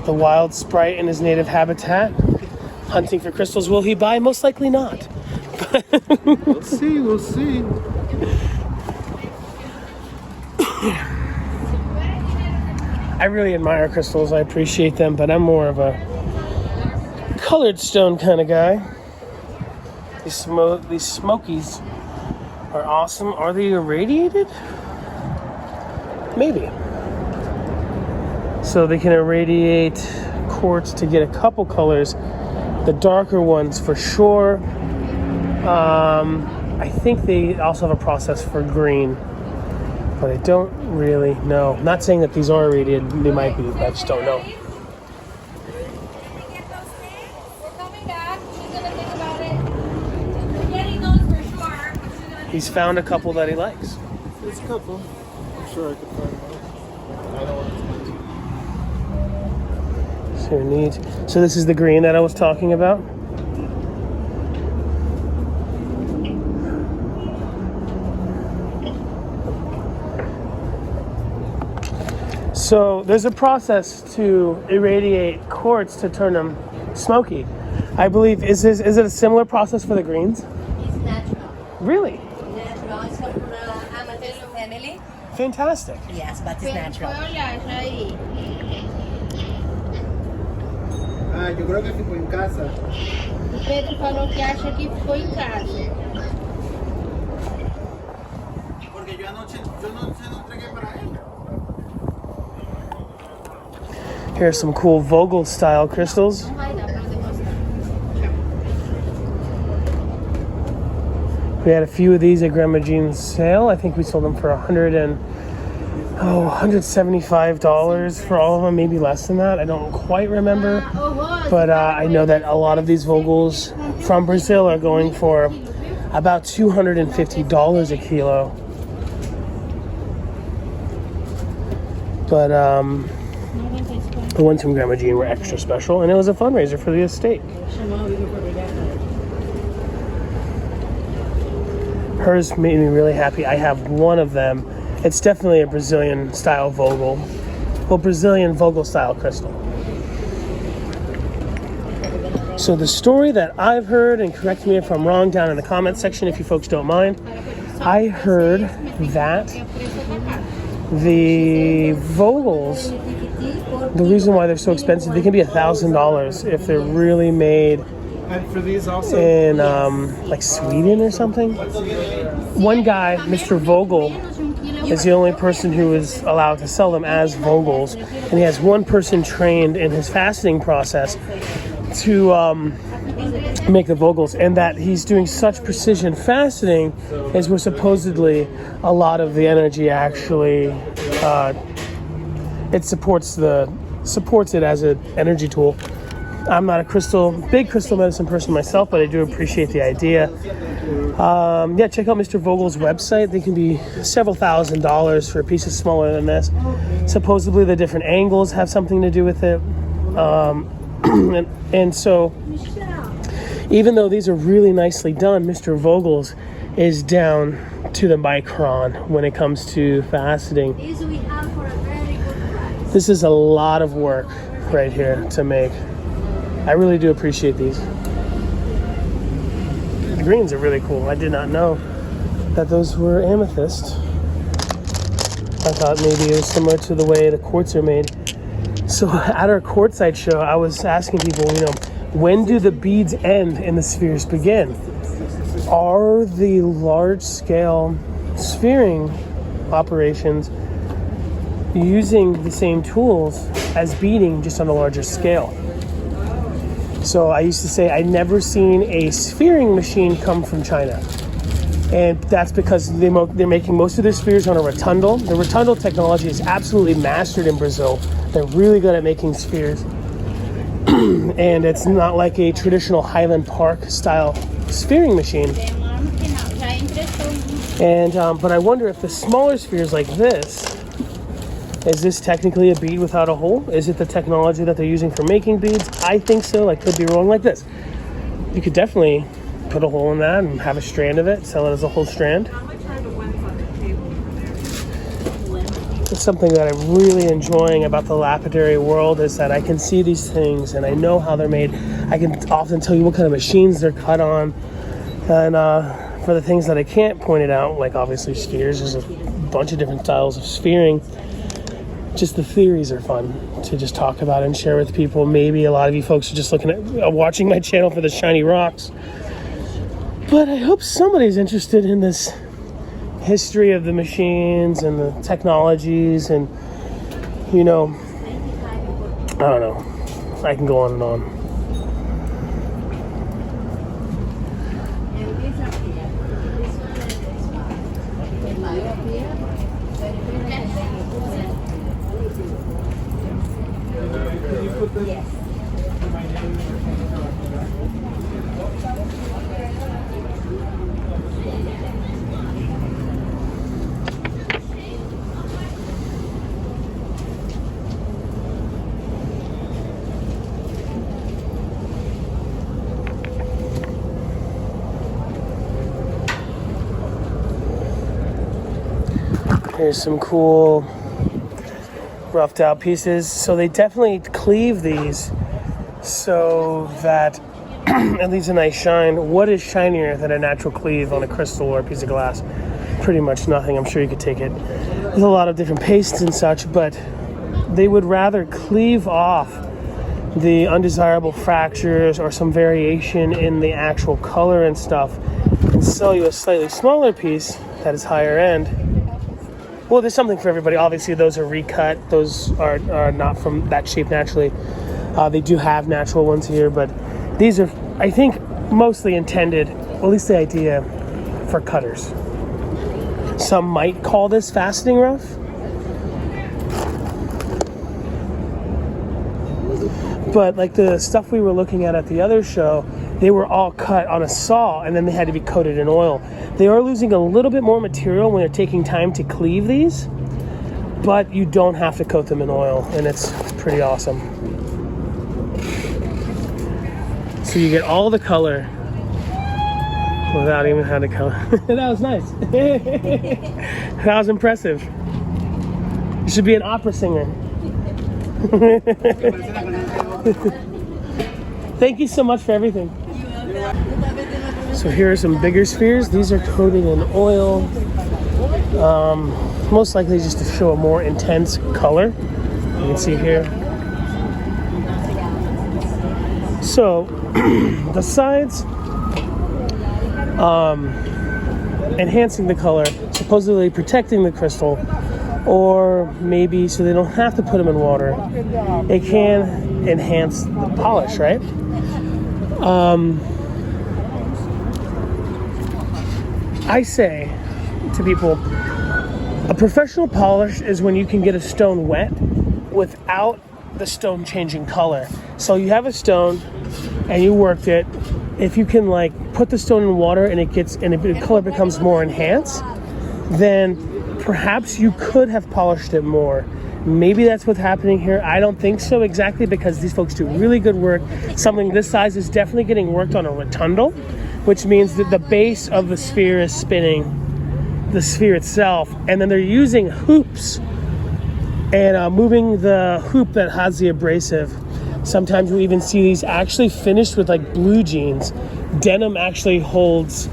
The wild Sprite in his native habitat, hunting for crystals. Will he buy? Most likely not. We'll see. We'll see. I really admire crystals. I appreciate them, but I'm more of a colored stone kind of guy. These smokies are awesome. Are they irradiated? Maybe. So they can irradiate quartz to get a couple colors. The darker ones for sure. I think they also have a process for green, but I don't really know. I'm not saying that these are irradiated. They might be. I just don't know. He's found a couple that he likes. There's a couple. I'm sure I could find one. I don't want to. So neat. So this is the green that I was talking about. So there's a process to irradiate quartz to turn them smoky. I believe, is it a similar process for the greens? It's natural. Really? Natural. It's from amethyst family. Fantastic. Yes, but it's natural. Ah, yo creo que ficou em casa. O Pedro falou que acha que foi em casa. Porque yo anoche no entregué para él. Here's some cool Vogel style crystals. We had a few of these at Grandma Jean's sale. I think we sold them for $175 for all of them, maybe less than that. I don't quite remember. But I know that a lot of these Vogels from Brazil are going for about $250 a kilo. But the ones from Grandma Jean were extra special, and it was a fundraiser for the estate. Hers made me really happy. I have one of them. It's definitely a Brazilian style Vogel. Well, Brazilian Vogel style crystal. So the story that I've heard, and correct me if I'm wrong down in the comment section if you folks don't mind, I heard that the Vogels, the reason why they're so expensive, they can be $1,000 if they're really made And for these also? in like Sweden or something. One guy, Mr. Vogel, is the only person who is allowed to sell them as Vogels, and he has one person trained in his faceting process to make the Vogels, and that he's doing such precision faceting is where supposedly a lot of the energy actually it supports the supports it as an energy tool. I'm not a big crystal medicine person myself, but I do appreciate the idea. Yeah, check out Mr. Vogel's website. They can be several $1,000s for a piece that's smaller than this. Supposedly the different angles have something to do with it. And so, even though these are really nicely done, Mr. Vogel's is down to the micron when it comes to faceting. These we have for a very good price. This is a lot of work right here to make. I really do appreciate these. The greens are really cool. I did not know that those were amethyst. I thought maybe it was similar to the way the quartz are made. So at our quartzite show, I was asking people, when do the beads end and the spheres begin? Are the large-scale sphering operations using the same tools as beading, just on a larger scale? So I used to say I'd never seen a sphering machine come from China. And that's because they're making most of their spheres on a rotundle. The rotundle technology is absolutely mastered in Brazil. They're really good at making spheres. And it's not like a traditional Highland Park style sphering machine. And but I wonder if the smaller spheres like this, is this technically a bead without a hole? Is it the technology that they're using for making beads? I think so. I could be wrong. Like this, you could definitely put a hole in that and have a strand of it, sell it as a whole strand. It's something that I'm really enjoying about the lapidary world, is that I can see these things and I know how they're made. I can often tell you what kind of machines they're cut on. And for the things that I can't point it out, like obviously spheres, there's a bunch of different styles of sphering. Just the theories are fun to just talk about and share with people. Maybe a lot of you folks are just looking at watching my channel for the shiny rocks. But I hope somebody's interested in this history of the machines and the technologies, and I don't know. I can go on and on. Here's some cool roughed out pieces. So they definitely cleave these so that it leaves a nice shine. What is shinier than a natural cleave on a crystal or a piece of glass? Pretty much nothing. I'm sure you could take it. There's a lot of different pastes and such, but they would rather cleave off the undesirable fractures or some variation in the actual color and stuff and sell you a slightly smaller piece that is higher end. Well, there's something for everybody. Obviously, those are recut. Those are not from that shape naturally. They do have natural ones here, but these are, I think, mostly intended, or at least the idea, for cutters. Some might call this faceting rough. But like the stuff we were looking at the other show, they were all cut on a saw and then they had to be coated in oil. They are losing a little bit more material when they're taking time to cleave these, but you don't have to coat them in oil, and it's pretty awesome. So you get all the color without even having to color. That was nice. That was impressive. You should be an opera singer. Thank you so much for everything. So here are some bigger spheres. These are coated in oil, most likely just to show a more intense color. You can see here. So the sides, enhancing the color, supposedly protecting the crystal, or maybe so they don't have to put them in water. It can enhance the polish, right? I say to people, a professional polish is when you can get a stone wet without the stone changing color. So you have a stone and you worked it. If you can like put the stone in water and the color becomes more enhanced, then perhaps you could have polished it more. Maybe that's what's happening here. I don't think so exactly, because these folks do really good work. Something this size is definitely getting worked on a rotundal, which means that the base of the sphere is spinning the sphere itself, and then they're using hoops and moving the hoop that has the abrasive. Sometimes we even see these actually finished with like blue jeans. Denim actually holds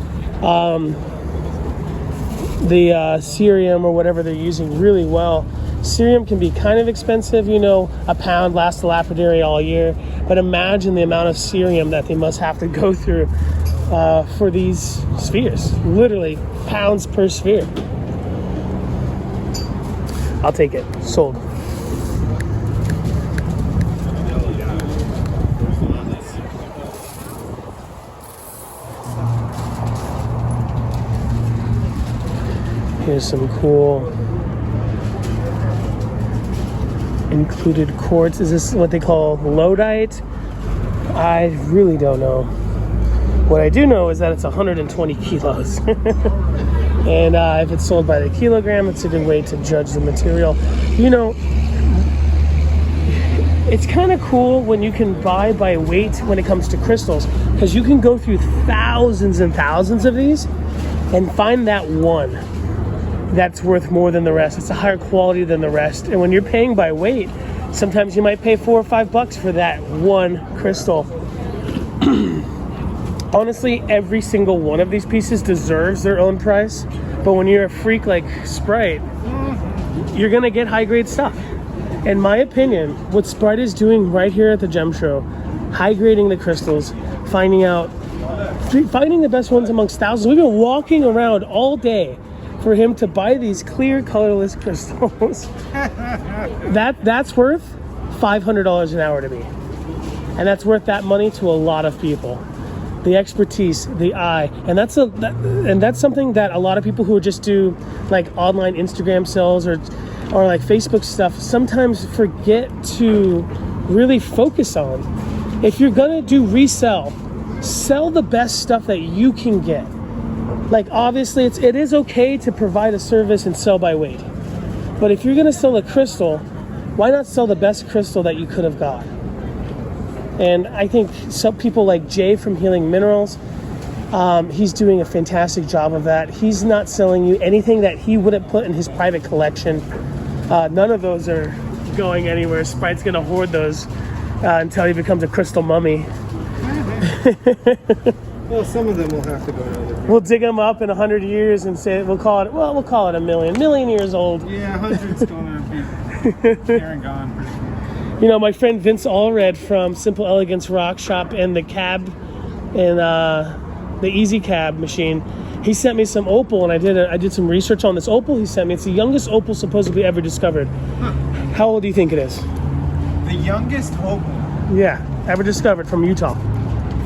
the cerium or whatever they're using really well. Cerium can be kind of expensive, you know, a pound lasts the lapidary all year, but imagine the amount of cerium that they must have to go through for these spheres. Literally pounds per sphere. I'll take it. Sold. Here's some cool included quartz. Is this what they call lodite? I really don't know. What I do know is that it's 120 kilos. And if it's sold by the kilogram, it's a good way to judge the material. You know, it's kind of cool when you can buy by weight when it comes to crystals, because you can go through thousands and thousands of these and find that one that's worth more than the rest. It's a higher quality than the rest. And when you're paying by weight, sometimes you might pay $4 or $5 for that one crystal. Honestly, every single one of these pieces deserves their own price. But when you're a freak like Sprite, you're gonna get high grade stuff. In my opinion, what Sprite is doing right here at the gem show, high grading the crystals, finding the best ones amongst thousands. We've been walking around all day for him to buy these clear, colorless crystals. That's worth $500 an hour to me. And that's worth that money to a lot of people. The expertise, the eye, and that's something that a lot of people who just do like online Instagram sales or like Facebook stuff sometimes forget to really focus on. If you're gonna do resell, sell the best stuff that you can get. Like obviously it is okay to provide a service and sell by weight, but if you're gonna sell a crystal, why not sell the best crystal that you could have got? And I think some people like Jay from Healing Minerals, he's doing a fantastic job of that. He's not selling you anything that he wouldn't put in his private collection. None of those are going anywhere. Sprite's gonna hoard those until he becomes a crystal mummy. Well, some of them will have to go to other people. We'll dig them up in 100 years and say we'll call it a million years old. Yeah, 100's gonna be here and gone pretty soon. You know, my friend Vince Allred from Simple Elegance Rock Shop and the cab and the Easy Cab machine, he sent me some opal, and I did some research on this opal he sent me. It's the youngest opal supposedly ever discovered. Huh. How old do you think it is? The youngest opal? Yeah, ever discovered from Utah.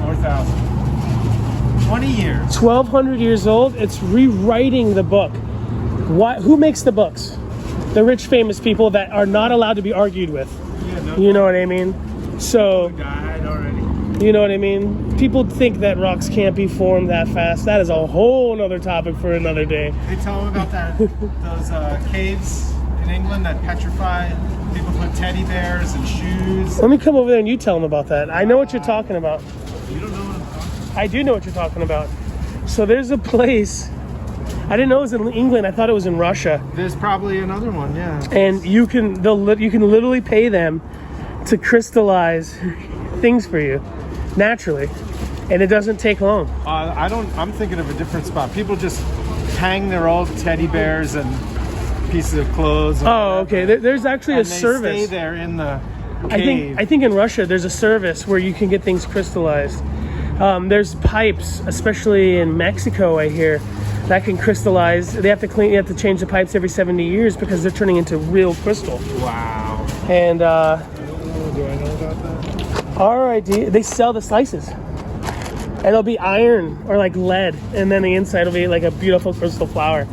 4,000. 20 years. 1,200 years old. It's rewriting the book. Who makes the books? The rich, famous people that are not allowed to be argued with. You know what I mean? So, died already. You know what I mean? People think that rocks can't be formed that fast. That is a whole other topic for another day. They tell them about those caves in England that petrified. People put teddy bears and shoes. Let me come over there and you tell them about that. I know what you're talking about. You don't know what I'm talking about? I do know what you're talking about. So there's a place. I didn't know it was in England. I thought it was in Russia. There's probably another one, yeah. And you can literally pay them to crystallize things for you naturally, and it doesn't take long. I'm thinking of a different spot. People just hang their old teddy bears and pieces of clothes. Oh, okay. There's actually a service. They stay there in the cave. I think in Russia there's a service where you can get things crystallized. There's pipes, especially in Mexico, I hear, that can crystallize. They have to clean. You have to change the pipes every 70 years because they're turning into real crystal. Wow. And do I know about that? RID, they sell the slices. And it'll be iron or like lead, and then the inside will be like a beautiful crystal flower.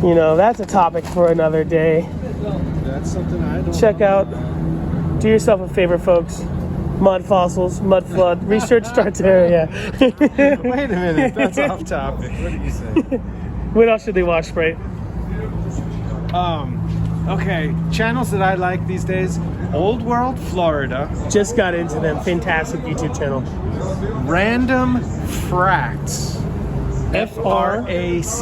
You know, that's a topic for another day. That's something I don't check out Do yourself a favor, folks. Mud fossils, mud flood. Research Tartaria. Wait a minute, that's off topic. What did you say? What else should they watch, Sprite? Okay, channels that I like these days. Old World Florida. Just got into them. Fantastic YouTube channel. Random Fracts. F-R-A-C-T-S.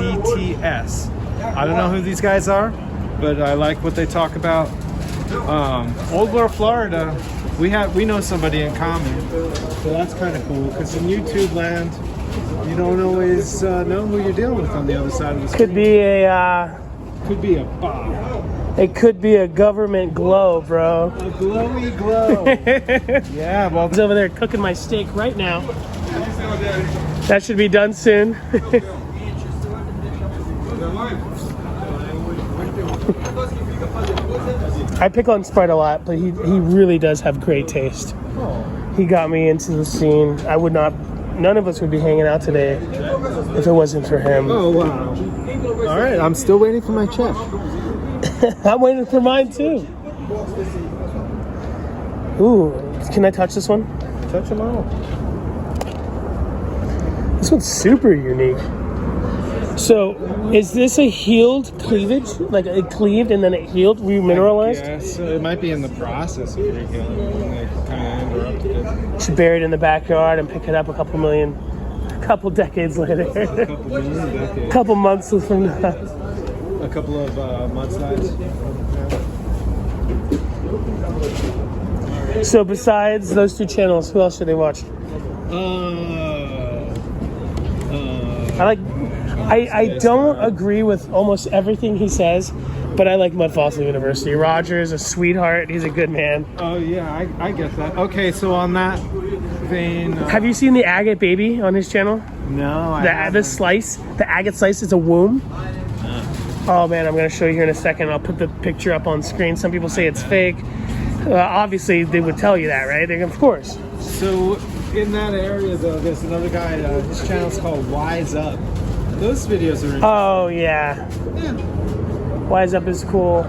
I don't know who these guys are, but I like what they talk about. Old World Florida, we know somebody in common, so that's kind of cool. Because in YouTube land, you don't always know who you're dealing with on the other side of the screen. Could be a bot. It could be a government glow, bro. A glowy glow. Yeah, well, He's over there cooking my steak right now. That should be done soon. I pick on Sprite a lot, but he really does have great taste. He got me into the scene. None of us would be hanging out today if it wasn't for him. Oh, wow. All right, I'm still waiting for my check. I'm waiting for mine too. Ooh, can I touch this one? Touch them all. This one's super unique. So, is this a healed cleavage? Like it cleaved and then it healed, remineralized? Yes, it might be in the process of rehealing. They kind of interrupted it. Should bury it in the backyard and pick it up a couple decades later. A couple million decades. Couple months from now. A couple of mudslides. So besides those two channels, who else should they watch? I don't agree with almost everything he says, but I like Mud Fossil University. Roger is a sweetheart. He's a good man. Oh yeah, I get that. Okay, so on that vein, have you seen the agate baby on his channel? No, The slice, the agate slice is a womb. Oh man, I'm gonna show you here in a second. I'll put the picture up on screen. Some people say it's fake. Obviously, they would tell you that, right? Of course. So in that area, though, there's another guy. His channel's called Wise Up. Those videos are. Oh yeah. Wise Up is cool.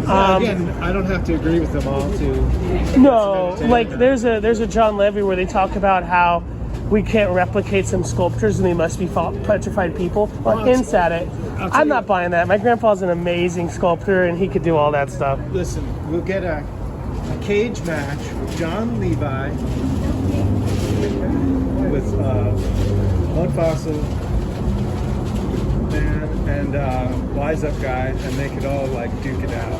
Again, I don't have to agree with them all to. No, like there's a John Levy where they talk about how we can't replicate some sculptures and they must be petrified people. Well, hints at it. I'm not buying that. My grandpa's an amazing sculptor and he could do all that stuff. Listen, we'll get a cage match with John Levi with Mud Fossil man and Wise Up guy, and they could all like duke it out.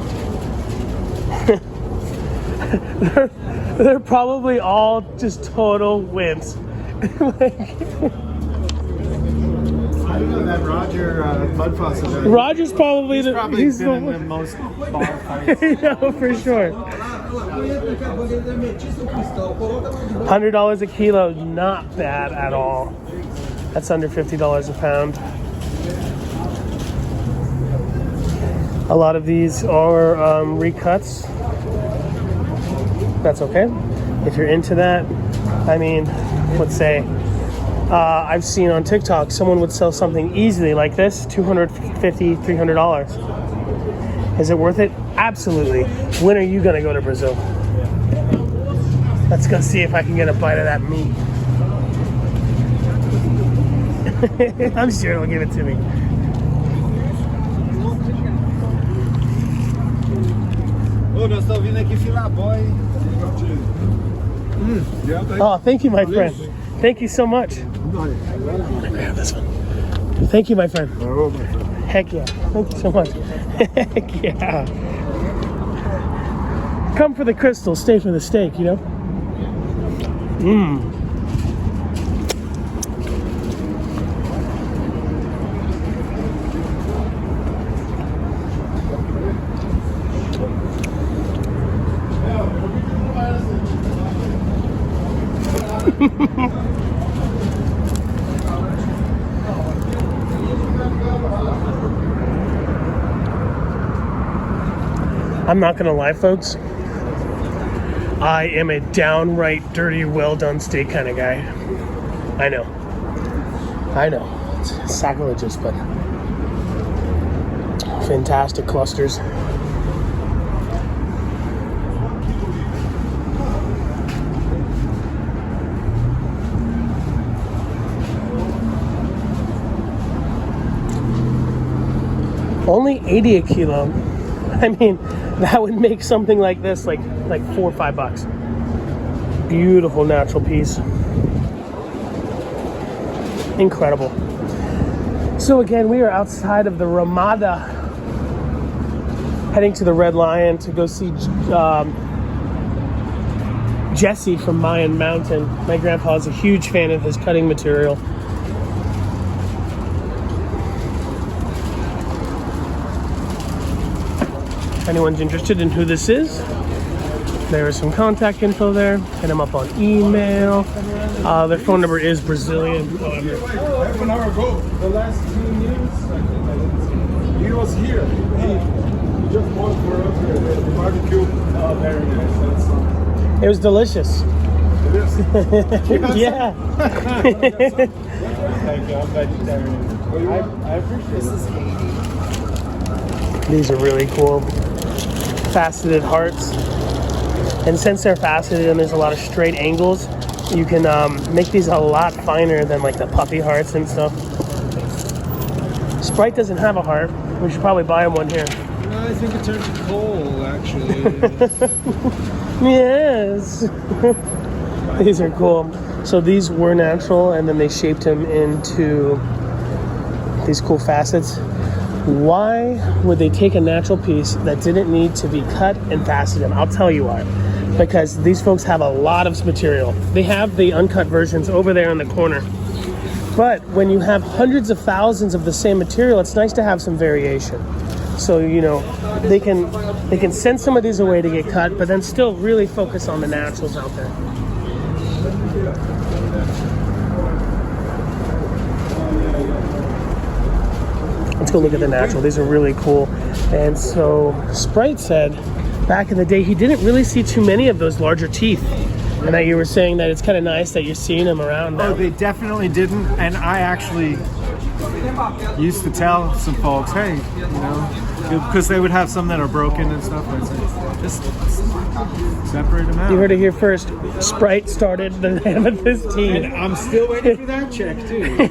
They're probably all just total wimps. I don't know that Roger Mud Fossil guy. Roger's probably he's probably he's been in the most bar fights. No, for sure. $100 a kilo, not bad at all. That's under $50 a pound. A lot of these are recuts. That's okay. If you're into that, I mean, let's say, I've seen on TikTok, someone would sell something easily like this, $250, $300. Is it worth it? Absolutely. When are you gonna go to Brazil? Let's go see if I can get a bite of that meat. I'm sure it'll give it to me. Oh, nós estamos vindo aqui filar boy. Oh, thank you, my friend. Thank you so much. I'm gonna grab this one. Thank you, my friend. Heck yeah. Thank you so much. Heck yeah. Come for the crystal, stay for the steak, you know? Mmm. I'm not gonna lie, folks. I am a downright dirty, well-done steak kind of guy. I know. It's sacrilegious, but fantastic clusters. Only 80 a kilo. I mean, that would make something like this like $4 or $5. Beautiful natural piece. Incredible. So again, we are outside of the Ramada, heading to the Red Lion to go see Jesse from Mayan Mountain. My grandpa is a huge fan of his cutting material. If anyone's interested in who this is, there is some contact info there. Hit them up on email. Their phone number is Brazilian. Half an hour ago, the last 2 years, he was here. He just bought for us here, the barbecue. Oh, very nice. That's It was delicious. it is. Yeah. Thank you. I'm vegetarian. I appreciate this. These are really cool. Faceted hearts. And since they're faceted and there's a lot of straight angles, you can make these a lot finer than like the puppy hearts and stuff. Sprite doesn't have a heart. We should probably buy him one here. No, I think it turned to coal, actually. Yes. These are cool. So these were natural and then they shaped him into these cool facets. Why would they take a natural piece that didn't need to be cut and facet him? I'll tell you why. Because these folks have a lot of material. They have the uncut versions over there in the corner. But when you have hundreds of thousands of the same material, it's nice to have some variation. So, you know, they can send some of these away to get cut, but then still really focus on the naturals out there. Let's go look at the natural. These are really cool. And so Sprite said back in the day he didn't really see too many of those larger teeth. And that you were saying that it's kind of nice that you're seeing them around now. Oh, they definitely didn't. And I actually used to tell some folks, hey, you know, because they would have some that are broken and stuff. I'd say, just separate them out. You heard it here first. Sprite started the amethyst teeth. And I'm still waiting for that check, too.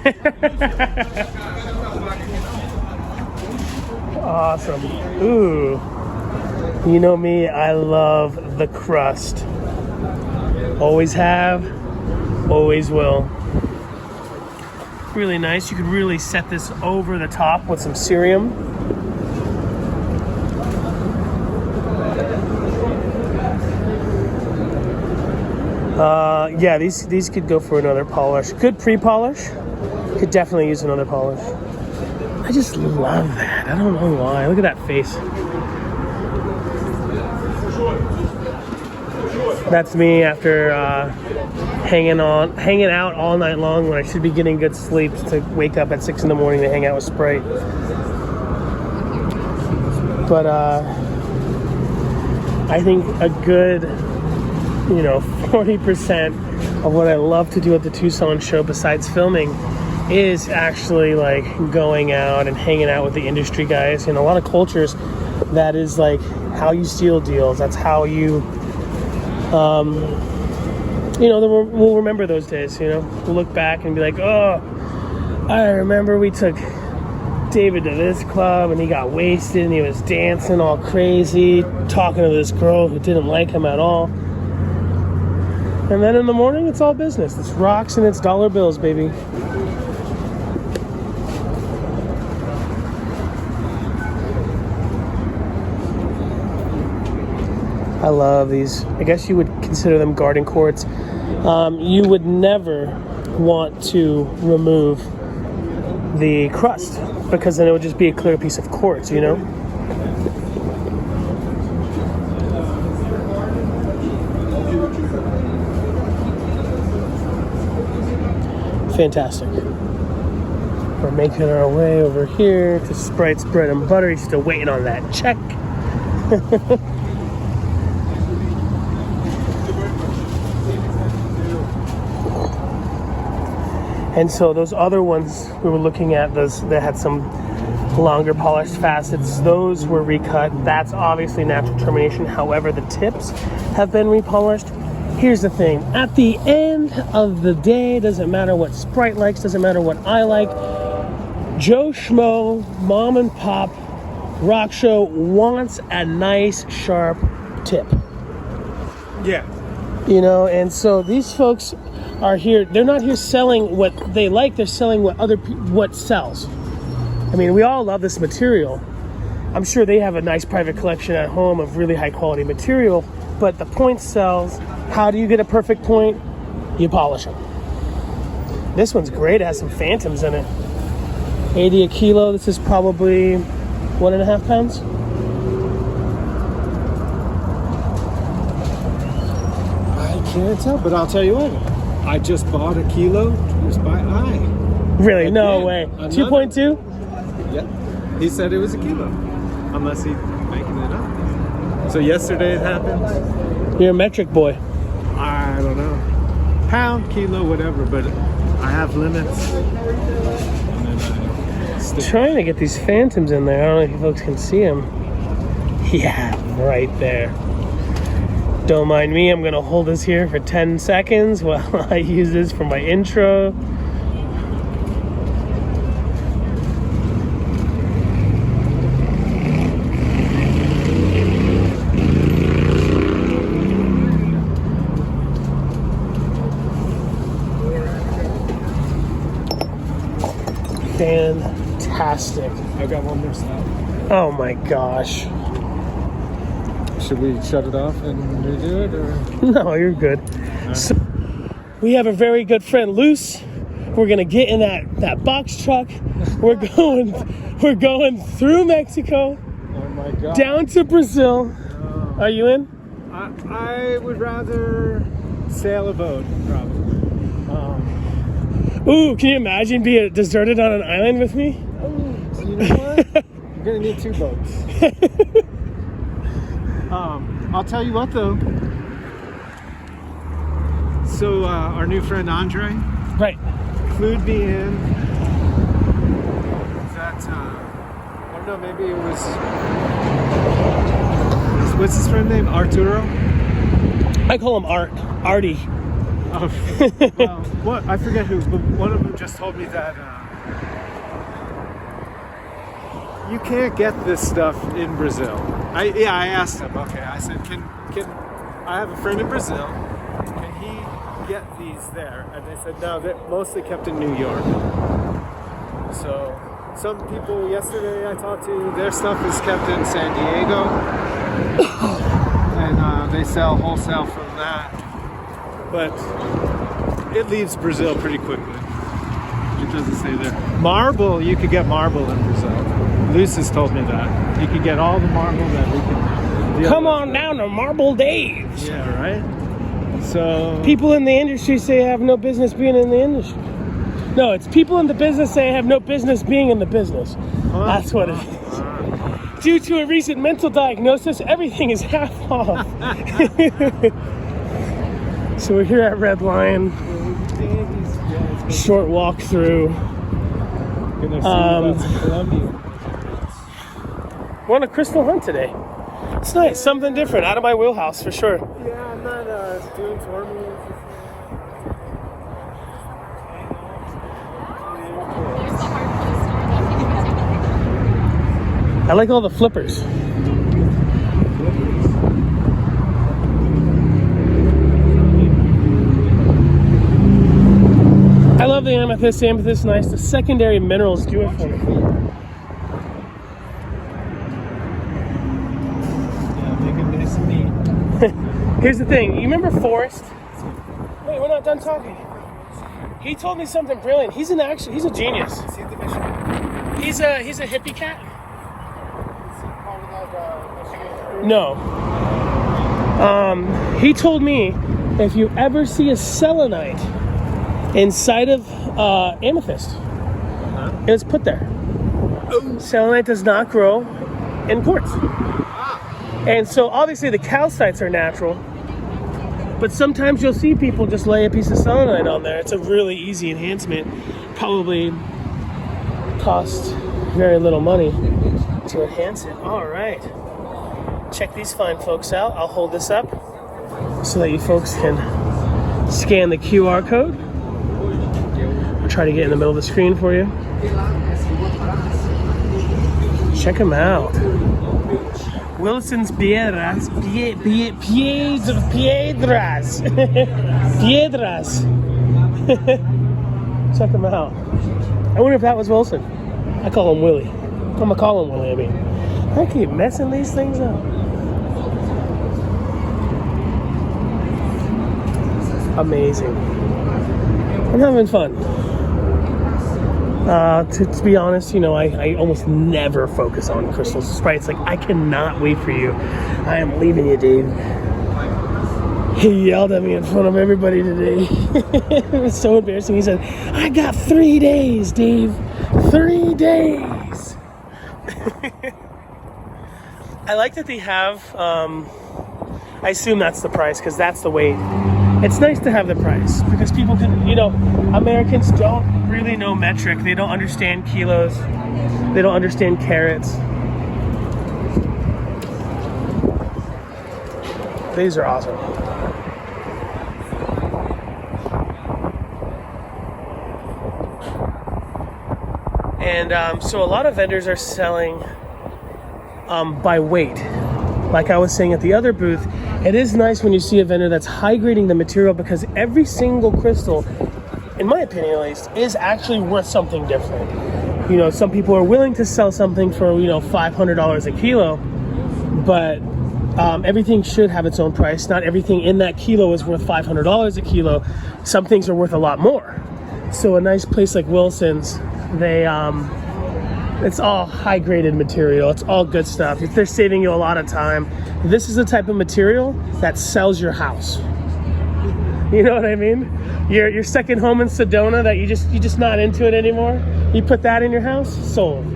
Awesome. Ooh. You know me, I love the crust. Always have, always will. Really nice. You could really set this over the top with some cerium. Yeah, these could go for another polish. Good pre-polish. Could definitely use another polish. I just love that. I don't know why. Look at that face. That's me after hanging out all night long when I should be getting good sleep to wake up at 6 in the morning to hang out with Sprite. But I think a good, 40% of what I love to do at the Tucson show besides filming is actually like going out and hanging out with the industry guys. In a lot of cultures, that is like how you seal deals. That's how you we'll remember those days, We'll look back and be like, oh, I remember we took David to this club and he got wasted and he was dancing all crazy, talking to this girl who didn't like him at all. And then in the morning, it's all business. It's rocks and it's dollar bills, baby. I love these. I guess you would consider them garden quartz. You would never want to remove the crust because then it would just be a clear piece of quartz, Fantastic. We're making our way over here to Sprite's Bread and Butter. He's still waiting on that check. And so those other ones we were looking at, those that had some longer polished facets, those were recut. That's obviously natural termination. However, the tips have been repolished. Here's the thing. At the end of the day, doesn't matter what Sprite likes, doesn't matter what I like. Joe Schmo, mom and pop, rock show wants a nice sharp tip. Yeah. You know, and so these folks are here. They're not here selling what they like. They're selling what sells. I mean, we all love this material. I'm sure they have a nice private collection at home of really high quality material, but the point sells. How do you get a perfect point? You polish them. This one's great. It has some phantoms in it. 80 a kilo. This is probably 1.5 pounds. I can't tell, but I'll tell you what. I just bought a kilo just by eye. Really? No Again, way. another- 2.2? Yeah. He said it was a kilo. Unless he's making it up. So yesterday it happened. You're a metric boy. I don't know. Pound, kilo, whatever, but I have limits. And then I stick. Trying to get these phantoms in there. I don't know if you folks can see them. Yeah, right there. Don't mind me. I'm going to hold this here for 10 seconds while I use this for my intro. Fantastic. I got one more stop. Oh my gosh. Should we shut it off and redo it, or? No, you're good. So, we have a very good friend, Luce. We're gonna get in that box truck. We're going through Mexico, Oh my God. down to Brazil. Are you in? I would rather sail a boat, probably. Ooh, can you imagine being deserted on an island with me? You know what? You're gonna need 2 boats. I'll tell you what though. So our new friend Andre, Right. clued me in that I don't know, maybe it was, what's his friend name? Arturo? I call him Artie. Oh, well, what? I forget who, but one of them just told me that you can't get this stuff in Brazil. I asked him. Okay, I said, can I have a friend in Brazil? Can he get these there? And they said no, they're mostly kept in New York. So some people yesterday I talked to, their stuff is kept in San Diego, and they sell wholesale from that. But it leaves Brazil pretty quickly. It doesn't stay there. Marble, you could get marble in Brazil. Lucis told me that. You could get all the marble that we can. Come on down to Marble Dave's. Yeah, right? So. People in the industry say have no business being in the industry. No, it's people in the business say have no business being in the business. That's what it is. Due to a recent mental diagnosis, everything is half off. So we're here at Red Lion. Short walk through. We're on a crystal hunt today. It's nice, something different, out of my wheelhouse for sure. Yeah, I'm not doing tournaments. I like all the flippers. I love the amethyst. The amethyst is nice. The secondary minerals do it for me. Yeah, make it nice and neat. Here's the thing. You remember Forrest? Wait, we're not done talking. He told me something brilliant. He's a genius. Is he the Michigan? He's a hippie cat. No. He told me if you ever see a selenite inside of amethyst, it's put there. Selenite does not grow in quartz. And so obviously the calcites are natural, but sometimes you'll see people just lay a piece of selenite on there. It's a really easy enhancement. Probably cost very little money to enhance it. All right. Check these fine folks out. I'll hold this up so that you folks can scan the QR code. I'll try to get in the middle of the screen for you. Check them out. Wilson's Piedras. Piedras. Piedras. Check them out. I wonder if that was Wilson. I call him Willie. I'm gonna call him Willie, I mean. I keep messing these things up. Amazing. I'm having fun. To be honest, you know, I almost never focus on crystals. Sprite's like, I cannot wait for you. I am leaving you, Dave. He yelled at me in front of everybody today. It was so embarrassing. He said, I got 3 days, Dave. 3 days. I like that they have, I assume that's the price because that's the weight. It's nice to have the price because people can, you know, Americans don't really know metric. They don't understand kilos. They don't understand carats. These are awesome. And so a lot of vendors are selling by weight. Like I was saying at the other booth, it is nice when you see a vendor that's high grading the material because every single crystal, in my opinion at least, is actually worth something different. You know, some people are willing to sell something for, you know, $500 a kilo, but everything should have its own price. Not everything in that kilo is worth $500 a kilo. Some things are worth a lot more. So a nice place like Wilson's, they it's all high graded material. It's all good stuff. They're saving you a lot of time. This is the type of material that sells your house. You know what I mean? Your second home in Sedona that you just not into it anymore. You put that in your house, sold.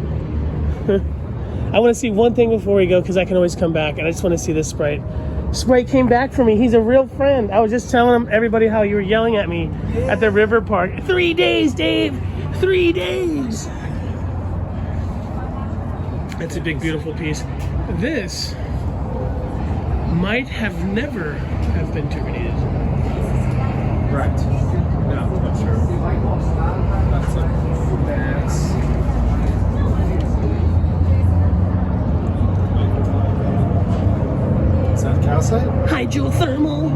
I want to see one thing before we go because I can always come back, and I just want to see this Sprite. Sprite came back for me. He's a real friend. I was just telling everybody how you were yelling at me at the river park. 3 days, Dave. 3 days. It's a big, beautiful piece. This might have never have been terminated. Right. No, I'm not sure. That's a bass. Is that calcite? Hydrothermal.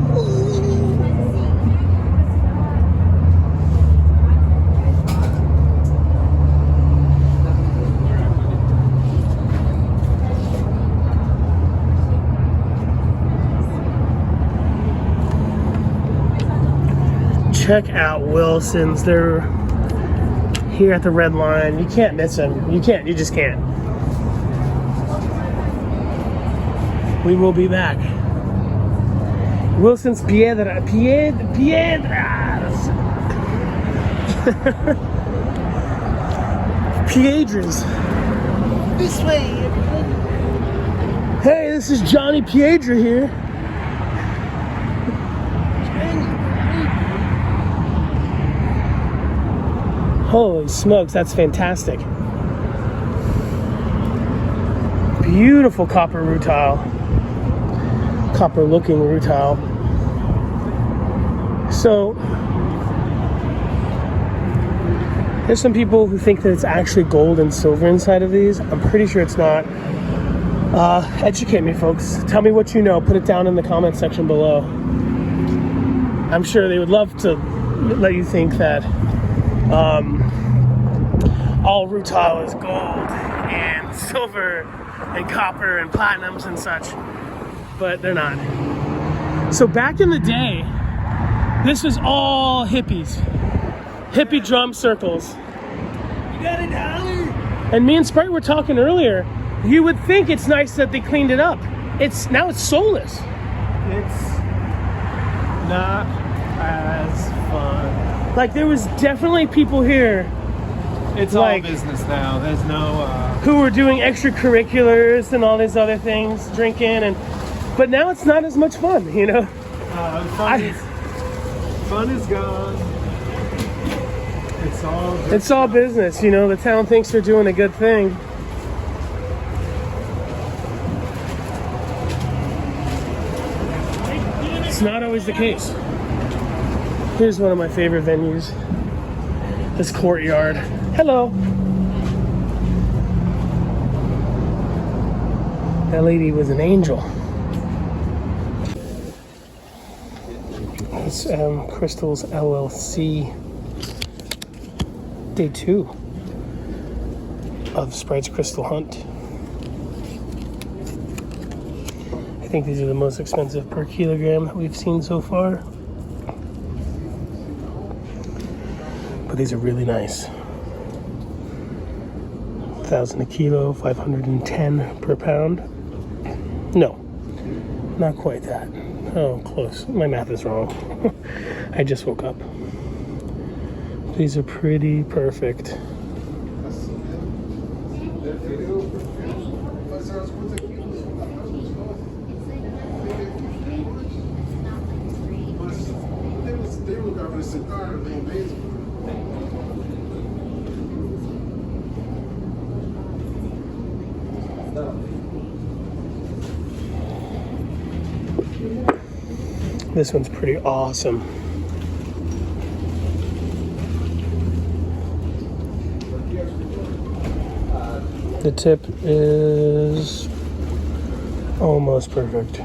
Check out Wilson's. They're here at the red line. You can't miss them. You can't. You just can't. We will be back. Wilson's Piedras. Piedras. This way. Hey, this is Johnny Piedra here. Holy smokes, that's fantastic. Beautiful copper rutile. Copper looking rutile. So, there's some people who think that it's actually gold and silver inside of these. I'm pretty sure it's not. Educate me, folks. Tell me what you know. Put it down in the comment section below. I'm sure they would love to let you think that all rutile is gold and silver and copper and platinums and such, but they're not. So back in the day, this was all hippies, hippie drum circles. You got $1? And me and Sprite were talking earlier. You would think it's nice that they cleaned it up. Now it's soulless. It's not as fun. Like there was definitely people here. It's like, all business now. There's no who were doing extracurriculars and all these other things, drinking but now it's not as much fun, you know. Fun is gone. It's all business, you know. The town thinks they're doing a good thing. It's not always the case. Here's one of my favorite venues. This courtyard. Hello. That lady was an angel. It's Crystals LLC. Day 2 of Sprite's Crystal Hunt. I think these are the most expensive per kilogram that we've seen so far. But these are really nice. 1,000 a kilo, 510 per pound. No, not quite that. Oh, close. My math is wrong. I just woke up. These are pretty perfect. This one's pretty awesome. The tip is almost perfect.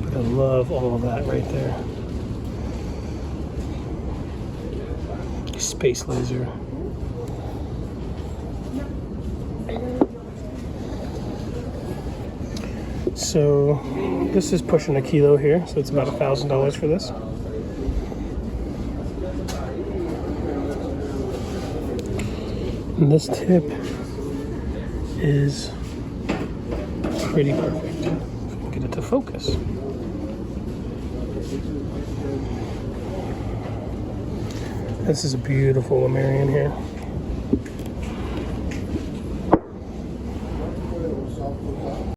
I love all of that right there. Space laser. So this is pushing a kilo here, so it's about $1,000 for this. And this tip is pretty perfect. If I can get it to focus. This is a beautiful Lemurian here.